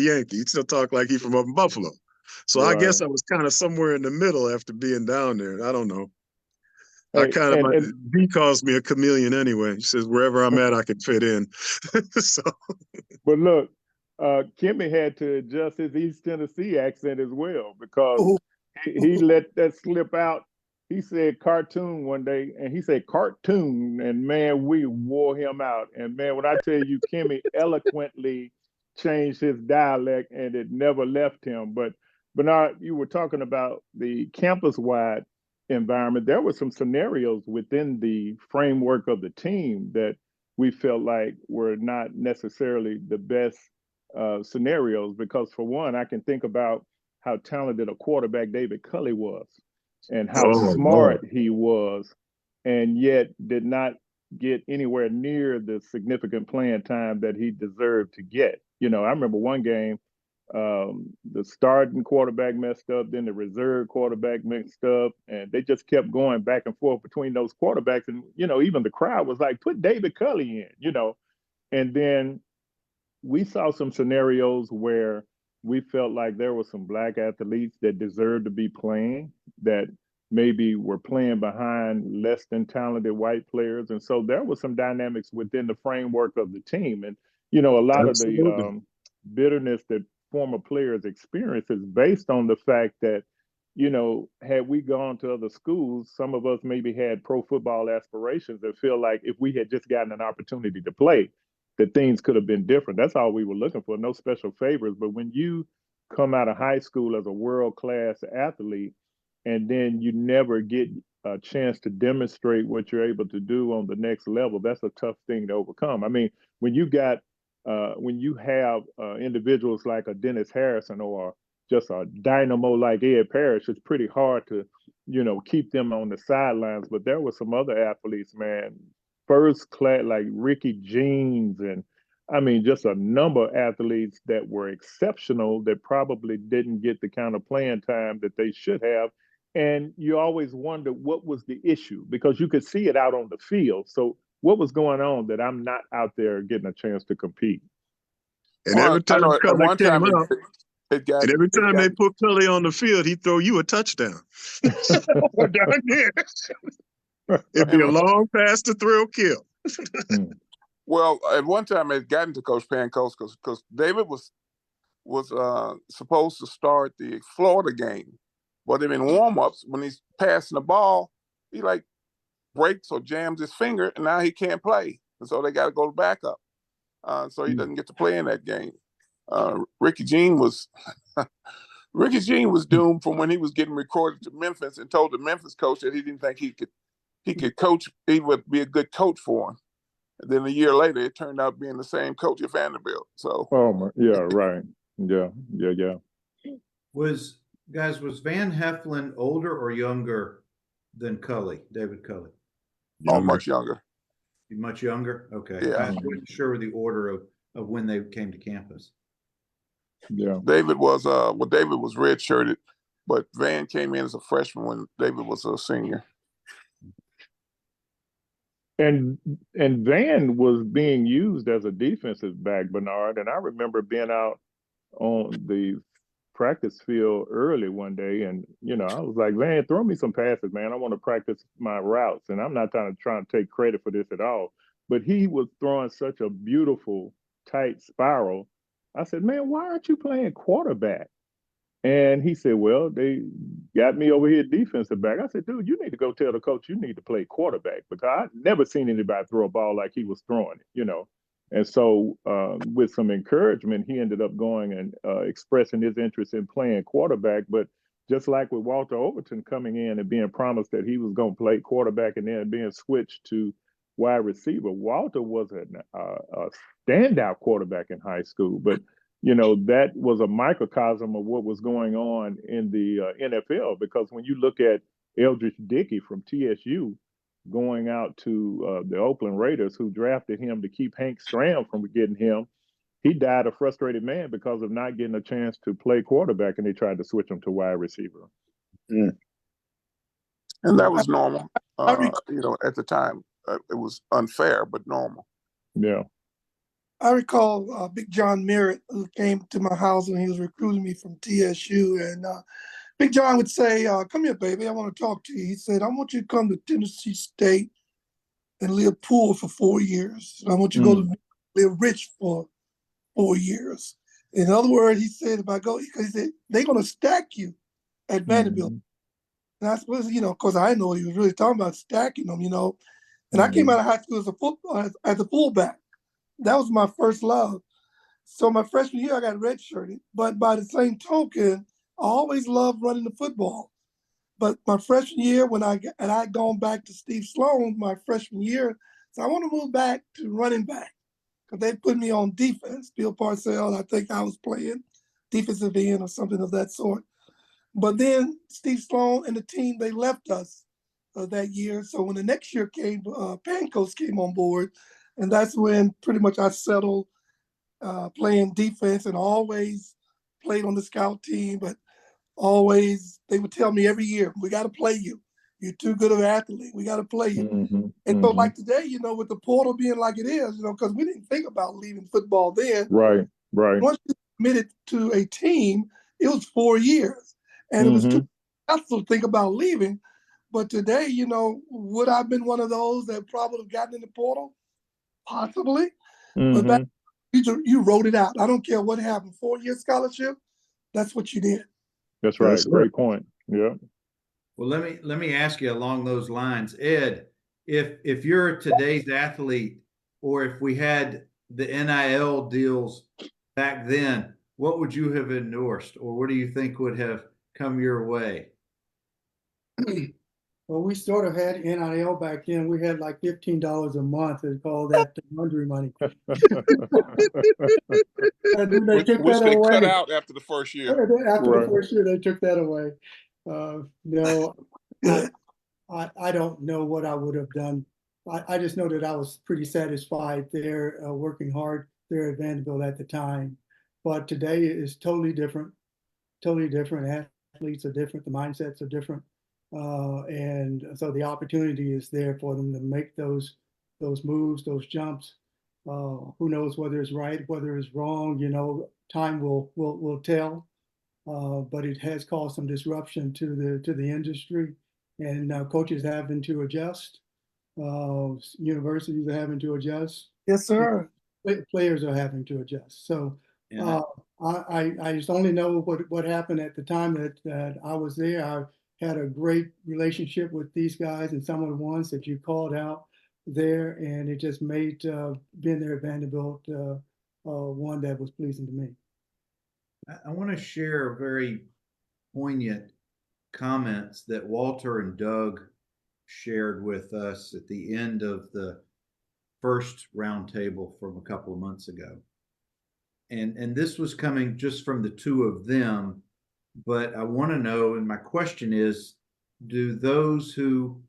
Yankee. He still talk like he's from up in Buffalo. So I guess I was kind of somewhere in the middle after being down there. I don't know. Hey, he calls me a chameleon anyway. He says, wherever I'm at, I can fit in. So. But look, Kimmy had to adjust his East Tennessee accent as well because he let that slip out. He said cartoon one day, and he said cartoon, and man, we wore him out. And man, when I tell you, Kimmy eloquently changed his dialect, and it never left him. But Bernard, you were talking about the campus-wide environment. There were some scenarios within the framework of the team that we felt like were not necessarily the best scenarios because, for one, I can think about how talented a quarterback David Culley was and how smart he was, and yet did not get anywhere near the significant playing time that he deserved to get. I remember one game, the starting quarterback messed up, then the reserve quarterback messed up, and they just kept going back and forth between those quarterbacks. And, even the crowd was like, put David Culley in, and then we saw some scenarios where we felt like there were some Black athletes that deserved to be playing that maybe were playing behind less than talented white players. And so there was some dynamics within the framework of the team. And, a lot of the bitterness that former players experience is based on the fact that, had we gone to other schools, some of us maybe had pro football aspirations and feel like if we had just gotten an opportunity to play, that things could have been different. That's all we were looking for, no special favors. But when you come out of high school as a world-class athlete, and then you never get a chance to demonstrate what you're able to do on the next level, that's a tough thing to overcome. I mean, when you have individuals like a Dennis Harrison or just a dynamo like Ed Parrish, it's pretty hard to, keep them on the sidelines. But there were some other athletes, man, first class, like Ricky Jeans, and I mean, just a number of athletes that were exceptional that probably didn't get the kind of playing time that they should have. And you always wonder what was the issue because you could see it out on the field. So what was going on that I'm not out there getting a chance to compete? And every time Cully came out, and every time they put Cully on the field, he'd throw you a touchdown. Down there. It'd be a long pass to Threalkill. Well, at one time it got into Coach Pankos because David was supposed to start the Florida game, but in warm-ups when he's passing the ball, he like breaks or jams his finger, and now he can't play, and so they got to go to backup. So he doesn't get to play in that game. Ricky Jean was doomed from when he was getting recorded to Memphis and told the Memphis coach that he didn't think he could coach. He would be a good coach for him. And then a year later, it turned out being the same coach at Vanderbilt. So, right, yeah. Was Van Heflin older or younger than David Culley? Much younger. Much younger? Okay. Yeah. I wasn't sure the order of when they came to campus. Yeah. David was redshirted, but Van came in as a freshman when David was a senior. And Van was being used as a defensive back, Bernard. And I remember being out on the practice field early one day, and I was like, Van, throw me some passes, man. I want to practice my routes, and I'm not trying to take credit for this at all. but he was throwing such a beautiful tight spiral. I said, man, why aren't you playing quarterback? And he said, well, they got me over here defensive back. I said, dude, you need to go tell the coach you need to play quarterback, because I've never seen anybody throw a ball like he was throwing it, you know. And so with some encouragement, he ended up going and expressing his interest in playing quarterback. But just like with Walter Overton coming in and being promised that he was going to play quarterback and then being switched to wide receiver, Walter was a standout quarterback in high school. But you know, that was a microcosm of what was going on in the NFL, because when you look at Eldridge Dickey from TSU going out to the Oakland Raiders, who drafted him to keep Hank Stram from getting him, he died a frustrated man because of not getting a chance to play quarterback, and they tried to switch him to wide receiver. Mm. And that was normal. I recall, You know, at the time, it was unfair, but normal. Yeah. I recall Big John Merritt, who came to my house when he was recruiting me from TSU. And Big John would say, come here, baby, I want to talk to you. He said, I want you to come to Tennessee State and live poor for 4 years. And I want you to go to live rich for 4 years. In other words, he said, if I go, because he said, they're going to stack you at Vanderbilt. And I suppose, you know, because I didn't know what he was really talking about, stacking them, you know. And I came out of high school as a fullback. That was my first love. So my freshman year, I got redshirted. But by the same token, I always loved running the football. But my freshman year, I'd gone back to Steve Sloan my freshman year, so I want to move back to running back, because they put me on defense. Bill Parcells, I think I was playing defensive end or something of that sort. But then Steve Sloan and the team, they left us that year. So when the next year came, Pancos came on board, and that's when pretty much I settled playing defense, and always played on the scout team. But always, they would tell me every year, we got to play you. You're too good of an athlete. We got to play you. And so like today, you know, with the portal being like it is, you know, because we didn't think about leaving football then. Right. Once you committed to a team, it was 4 years. And it was too stressful to think about leaving. But today, you know, would I have been one of those that probably have gotten in the portal? Possibly. But back, you wrote it out. I don't care what happened. 4-year scholarship, that's what you did. That's right. That's Great it. point. Yeah. Well, let me ask you along those lines, Ed, if you're today's athlete, or if we had the NIL deals back then, what would you have endorsed, or what do you think would have come your way? Well, we sort of had NIL back then. We had like $15 a month. They called that the laundry money. And then they took Which that they away. cut out after the first year. After the first year, they took that away. No, I don't know what I would have done. I just know that I was pretty satisfied there, working hard there at Vanderbilt at the time. But today is totally different. Totally different. Athletes are different. The mindsets are different. And so the opportunity is there for them to make those moves, those jumps. Who knows whether it's right, whether it's wrong, you know, time will tell. But it has caused some disruption to the industry, and coaches having to adjust. Universities are having to adjust. Yes, sir. Players are having to adjust. So I just only know what happened at the time that I was there. I had a great relationship with these guys and some of the ones that you called out there, and it just made being there at Vanderbilt one that was pleasing to me. I want to share very poignant comments that Walter and Doug shared with us at the end of the first roundtable from a couple of months ago. And this was coming just from the two of them, but I want to know, and my question is, do those who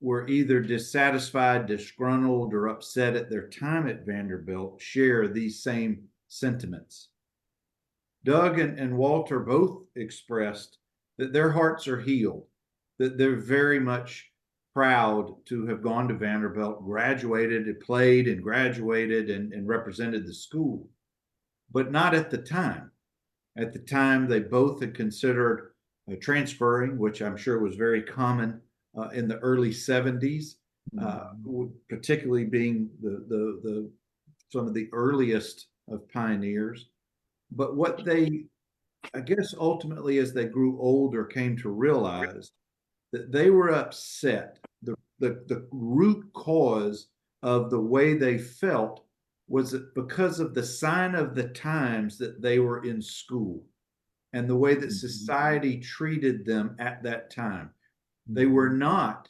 were either dissatisfied, disgruntled, or upset at their time at Vanderbilt share these same sentiments? Doug and Walter both expressed that their hearts are healed, that they're very much proud to have gone to Vanderbilt, graduated, and played and graduated and represented the school, but not at the time. At the time, they both had considered transferring, which I'm sure was very common in the early 70s. particularly being the some of the earliest of pioneers. But what they, I guess, ultimately, as they grew older, came to realize that they were upset. The root cause of the way they felt was that because of the sign of the times that they were in school and the way that society treated them at that time. They were not,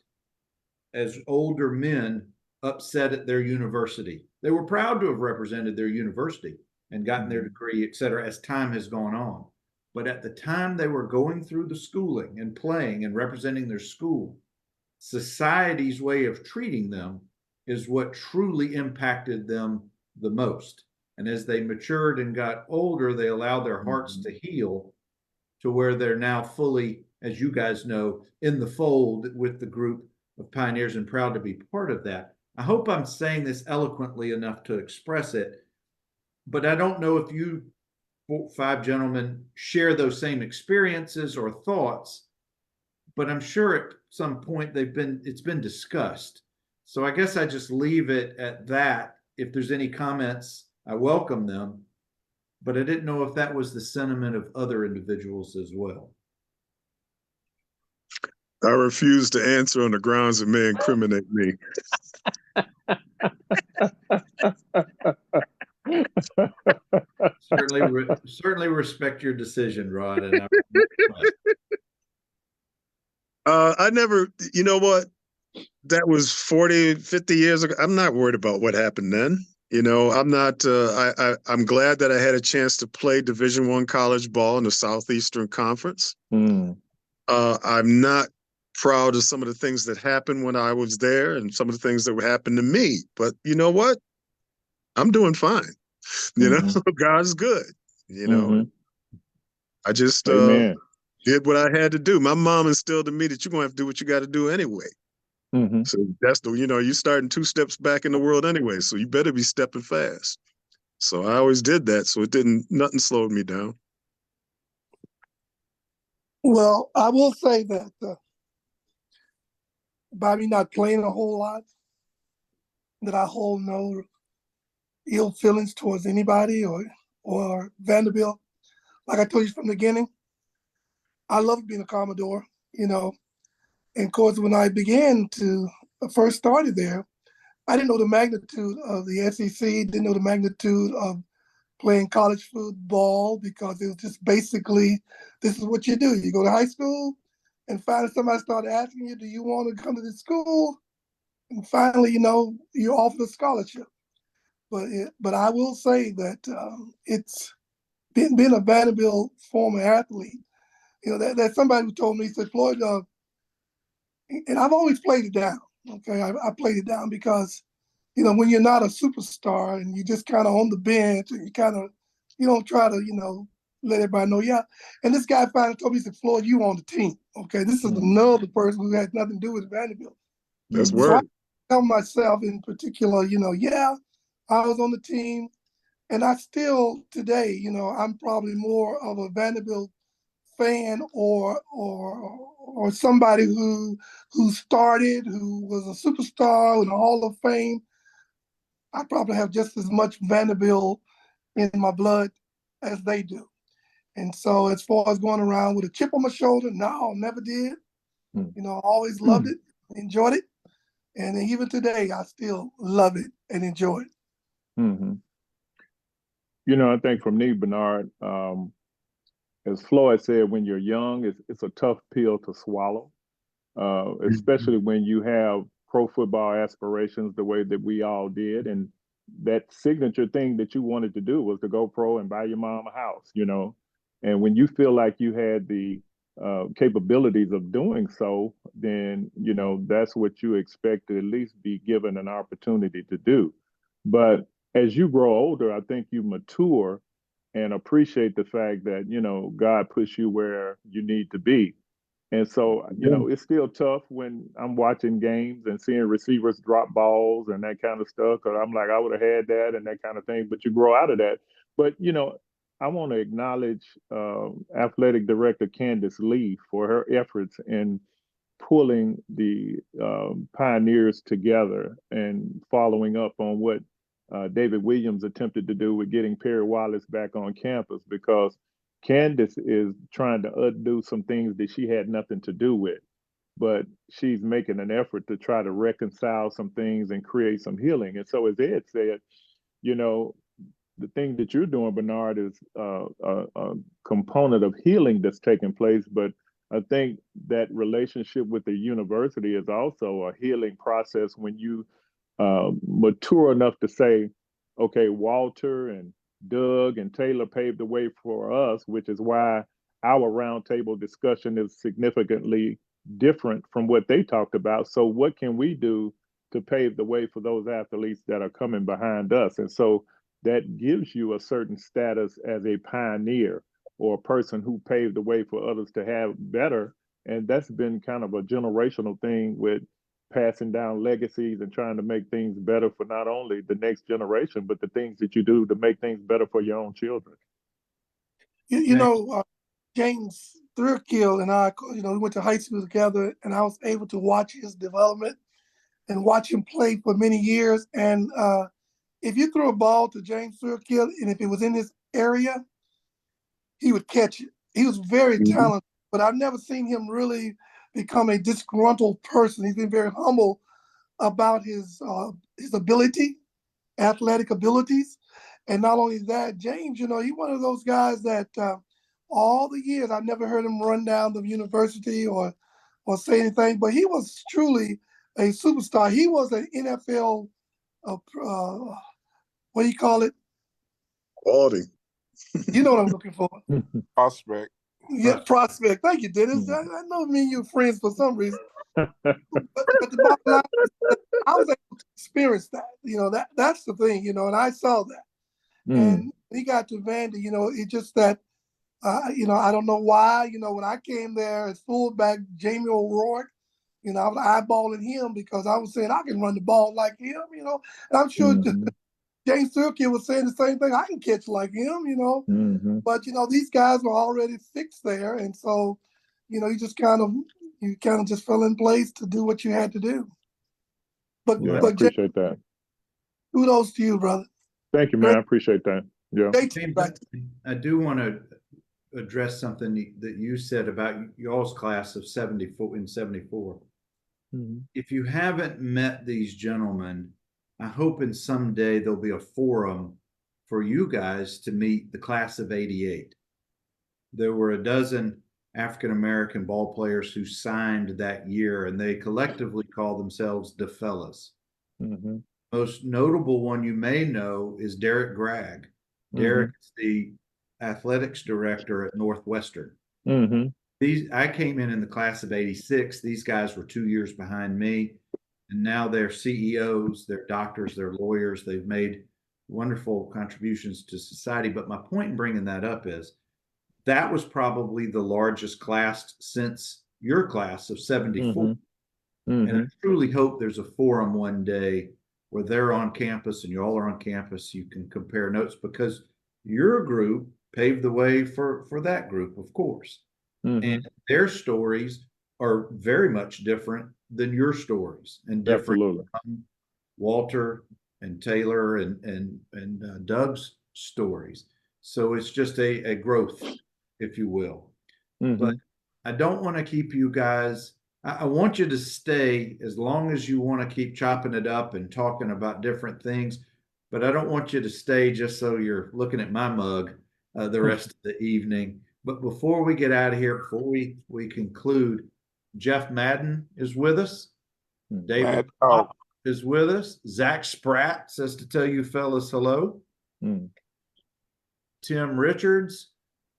as older men, upset at their university. They were proud to have represented their university and gotten their degree, et cetera, as time has gone on. But at the time they were going through the schooling and playing and representing their school, society's way of treating them is what truly impacted them the most. And as they matured and got older, they allowed their hearts to heal to where they're now fully, as you guys know, in the fold with the group of pioneers and proud to be part of that. I hope I'm saying this eloquently enough to express it, but I don't know if you 5 gentlemen share those same experiences or thoughts, but I'm sure at some point it's been discussed. So I guess I just leave it at that. If there's any comments, I welcome them, but I didn't know if that was the sentiment of other individuals as well. I refuse to answer on the grounds it may incriminate me. Certainly respect your decision, Rod. And I never, you know what? That was 40, 50 years ago. I'm not worried about what happened then. You know, I'm not, I'm glad that I had a chance to play Division I college ball in the Southeastern Conference. I'm not proud of some of the things that happened when I was there and some of the things that would happen to me. But you know what? I'm doing fine. You know, God's good. You know, I just did what I had to do. My mom instilled in me that you're going to have to do what you got to do anyway. So that's the, you know, you're starting 2 steps back in the world anyway. So you better be stepping fast. So I always did that. So nothing slowed me down. Well, I will say that by me not playing a whole lot, that I hold no ill feelings towards anybody or Vanderbilt. Like I told you from the beginning, I loved being a Commodore, you know. And of course, when I first started there, I didn't know the magnitude of the SEC, didn't know the magnitude of playing college football, because it was just basically, this is what you do. You go to high school, and finally somebody started asking you, do you want to come to this school? And finally, you know, you're offered a scholarship. But I will say that it's being a Vanderbilt former athlete. You know, there's somebody who told me, he said, Floyd, and I've always played it down. Okay, I played it down because, you know, when you're not a superstar and you just kind of on the bench and you don't try to, you know, let everybody know. Yeah. And this guy finally told me, he said, Floyd, you on the team. Okay, this is another person who has nothing to do with Vanderbilt. That's So I word. tell myself in particular, you know, yeah, I was on the team, and I still today, you know, I'm probably more of a Vanderbilt fan or somebody who started, who was a superstar in the Hall of Fame. I probably have just as much Vanderbilt in my blood as they do. And so as far as going around with a chip on my shoulder, no, never did. You know, I always loved it, enjoyed it. And even today, I still love it and enjoy it. You know, I think for me, Bernard, as Floyd said, when you're young, it's a tough pill to swallow, especially when you have pro football aspirations the way that we all did. And that signature thing that you wanted to do was to go pro and buy your mom a house, you know. And when you feel like you had the capabilities of doing so, then, you know, that's what you expect to at least be given an opportunity to do. But as you grow older, I think you mature and appreciate the fact that, you know, God puts you where you need to be. And so, you know, it's still tough when I'm watching games and seeing receivers drop balls and that kind of stuff. Cause I'm like, I would have had that and that kind of thing, but you grow out of that. But, you know, I want to acknowledge athletic director Candace Lee for her efforts in pulling the pioneers together and following up on what David Williams attempted to do with getting Perry Wallace back on campus, because Candace is trying to undo some things that she had nothing to do with, but she's making an effort to try to reconcile some things and create some healing. And so, as Ed said, you know, the thing that you're doing, Bernard, is a component of healing that's taking place. But I think that relationship with the university is also a healing process when you mature enough to say, okay, Walter and Doug and Taylor paved the way for us, which is why our roundtable discussion is significantly different from what they talked about. So what can we do to pave the way for those athletes that are coming behind us? And so that gives you a certain status as a pioneer or a person who paved the way for others to have better. And that's been kind of a generational thing with passing down legacies and trying to make things better for not only the next generation, but the things that you do to make things better for your own children. You know, James Threalkill and I, you know, we went to high school together, and I was able to watch his development and watch him play for many years. And if you throw a ball to James Threalkill, and if it was in his area, he would catch it. He was very talented, but I've never seen him really become a disgruntled person. He's been very humble about his ability, athletic abilities. And not only that, James, you know, he's one of those guys that all the years I've never heard him run down the university or say anything, but he was truly a superstar. He was an NFL, what do you call it? Quality. You know what I'm looking for. Prospect. Yeah, prospect. Thank you, Dennis. I know me and you are friends for some reason. but the bottom line is that I was able to experience that. You know, that's the thing, you know, and I saw that. And he got to Vandy, you know, it's just that, you know, I don't know why, you know, when I came there as fullback, Jamie O'Rourke, you know, I was eyeballing him because I was saying I can run the ball like him, you know, and I'm sure James Threalkill was saying the same thing. I can catch like him, you know, but, you know, these guys were already fixed there. And so, you know, you kind of just fell in place to do what you had to do. But, yeah, but I appreciate that. Kudos to you, brother. Thank you, man. I appreciate that. Yeah. I do want to address something that you said about y'all's class of 74 in 74. If you haven't met these gentlemen, I hope in someday there'll be a forum for you guys to meet the class of 88. There were a dozen African-American ball players who signed that year, and they collectively call themselves the Fellas. Most notable one you may know is Derek Gregg. Derek is the athletics director at Northwestern. I came in the class of 86. These guys were 2 years behind me, and now they're CEOs, they're doctors, they're lawyers. They've made wonderful contributions to society. But my point in bringing that up is that was probably the largest class since your class of 74. And I truly hope there's a forum one day where they're on campus and you all are on campus. You can compare notes because your group paved the way for that group, of course. And their stories are very much different than your stories, and different from Walter and Taylor and Doug's stories. So it's just a growth, if you will. But I don't want to keep you guys. I want you to stay as long as you want to keep chopping it up and talking about different things. But I don't want you to stay just so you're looking at my mug the rest of the evening. But before we get out of here, before we conclude, Jeff Madden is with us. David is with us. Zach Spratt says to tell you fellas hello. Tim Richards.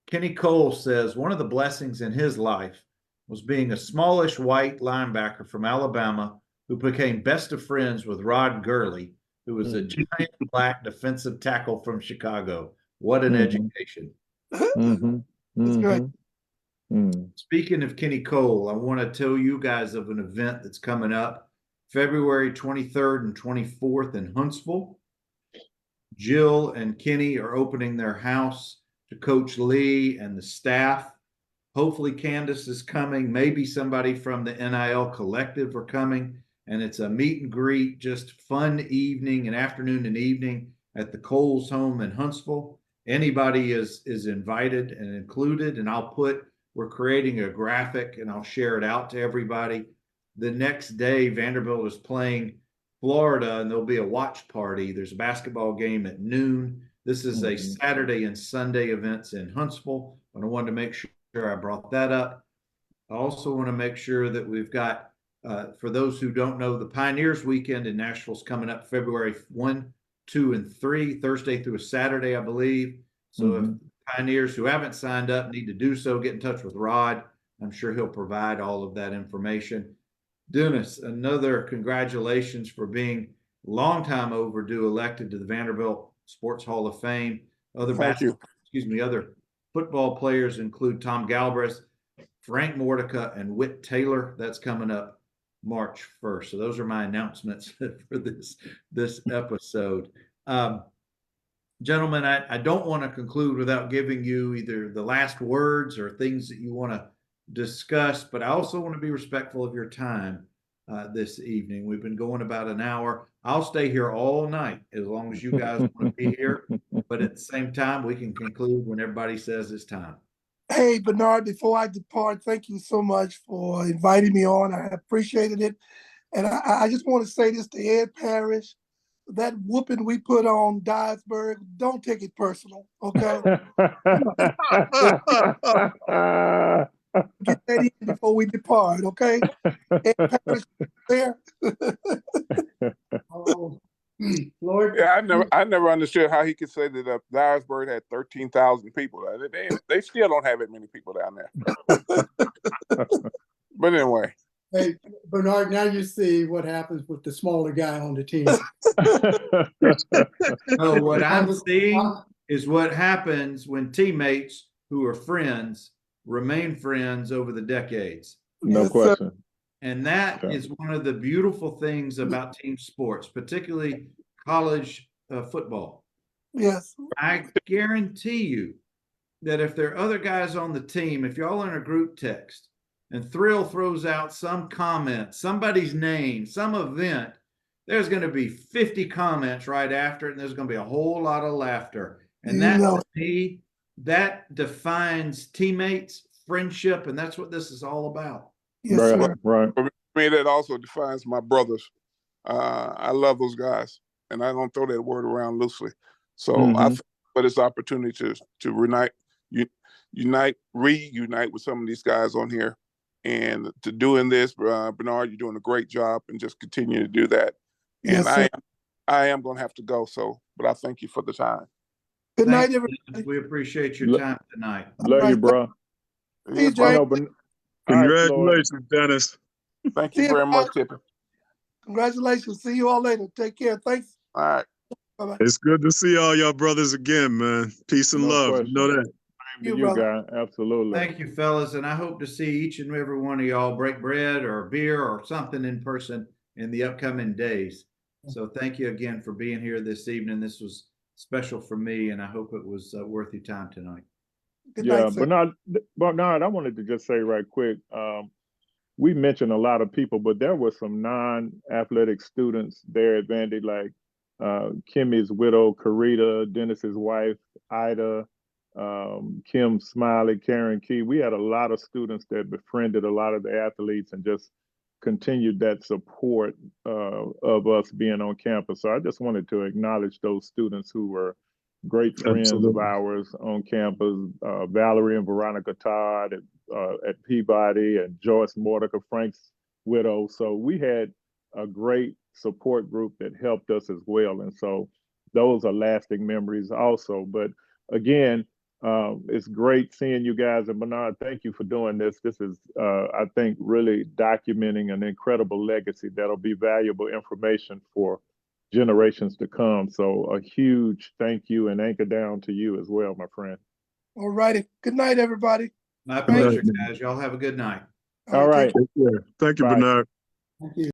Kenny Cole says one of the blessings in his life was being a smallish white linebacker from Alabama who became best of friends with Rod Gurley, who was a giant black defensive tackle from Chicago. What an education. That's great. Speaking of Kenny Cole, I want to tell you guys of an event that's coming up February 23rd and 24th in Huntsville. Jill and Kenny are opening their house to Coach Lee and the staff. Hopefully Candace is coming. Maybe somebody from the NIL collective are coming. And it's a meet and greet, just fun evening and afternoon and evening at the Coles home in Huntsville. Anybody is invited and included. And we're creating a graphic and I'll share it out to everybody. The next day, Vanderbilt is playing Florida and there'll be a watch party. There's a basketball game at noon. This is a Saturday and Sunday events in Huntsville. And I wanted to make sure I brought that up. I also want to make sure that we've got, for those who don't know, the Pioneers Weekend in Nashville is coming up February 1, 2, and 3, Thursday through a Saturday, I believe. So if Pioneers who haven't signed up need to do so, get in touch with Rod. I'm sure he'll provide all of that information. Dennis, another congratulations for being long time overdue elected to the Vanderbilt Sports Hall of Fame. Other football players include Tom Galbraith, Frank Mordica, and Whit Taylor. That's coming up March 1st. So those are my announcements for this episode. Gentlemen, I don't want to conclude without giving you either the last words or things that you want to discuss, but I also want to be respectful of your time this evening. We've been going about an hour. I'll stay here all night as long as you guys want to be here, but at the same time, we can conclude when everybody says it's time. Hey, Bernard, before I depart, thank you so much for inviting me on. I appreciated it. And I just want to say this to Ed Parrish. That whooping we put on Dyersburg, don't take it personal, okay? Get that in before we depart, okay? Ed Parrish, there. Lord. Yeah, I never understood how he could say that Dyersburg had 13,000 people. They still don't have that many people down there. But anyway. Hey, Bernard, now you see what happens with the smaller guy on the team. So what I'm seeing is what happens when teammates who are friends remain friends over the decades. No question. And that is one of the beautiful things about team sports, particularly college football. Yes. I guarantee you that if there are other guys on the team, if y'all are in a group text and Thrill throws out some comment, somebody's name, some event, there's going to be 50 comments right after it, and there's going to be a whole lot of laughter. And that defines teammates, friendship, and that's what this is all about. Yes, right. For me, that also defines my brothers. I love those guys, and I don't throw that word around loosely. So I think for this opportunity to reunite with some of these guys on here, and to doing this, Bernard, you're doing a great job, and just continue to do that. And yes, I am going to have to go. But I thank you for the time. Good night, everybody. We appreciate your time tonight. Love you, bro. See you, Jay. Congratulations, Dennis. Thank you very much, Tippy. Congratulations. See you all later. Take care. Thanks. All right. Bye-bye. It's good to see all y'all brothers again, man. Peace and love. Question. You know that. You guy, absolutely. Thank you, fellas, and I hope to see each and every one of y'all break bread or beer or something in person in the upcoming days. So thank you again for being here this evening. This was special for me, and I hope it was worth your time tonight. Good night, Bernard, I wanted to just say right quick, we mentioned a lot of people, but there were some non-athletic students there at Vandy, like Kimmy's widow, Karita, Dennis's wife, Ida, Kim Smiley, Karen Key. We had a lot of students that befriended a lot of the athletes and just continued that support of us being on campus. So I just wanted to acknowledge those students who were great friends of ours on campus, Valerie and Veronica Todd at Peabody, and Joyce Mordica, Frank's widow. So we had a great support group that helped us as well. And so those are lasting memories also. But again, it's great seeing you guys. And Bernard, thank you for doing this. This is, I think, really documenting an incredible legacy that'll be valuable information for generations to come. So a huge thank you and anchor down to you as well, my friend. All righty. Good night, everybody. My pleasure, guys. Y'all have a good night. All right. Thank you, Bernard. Thank you.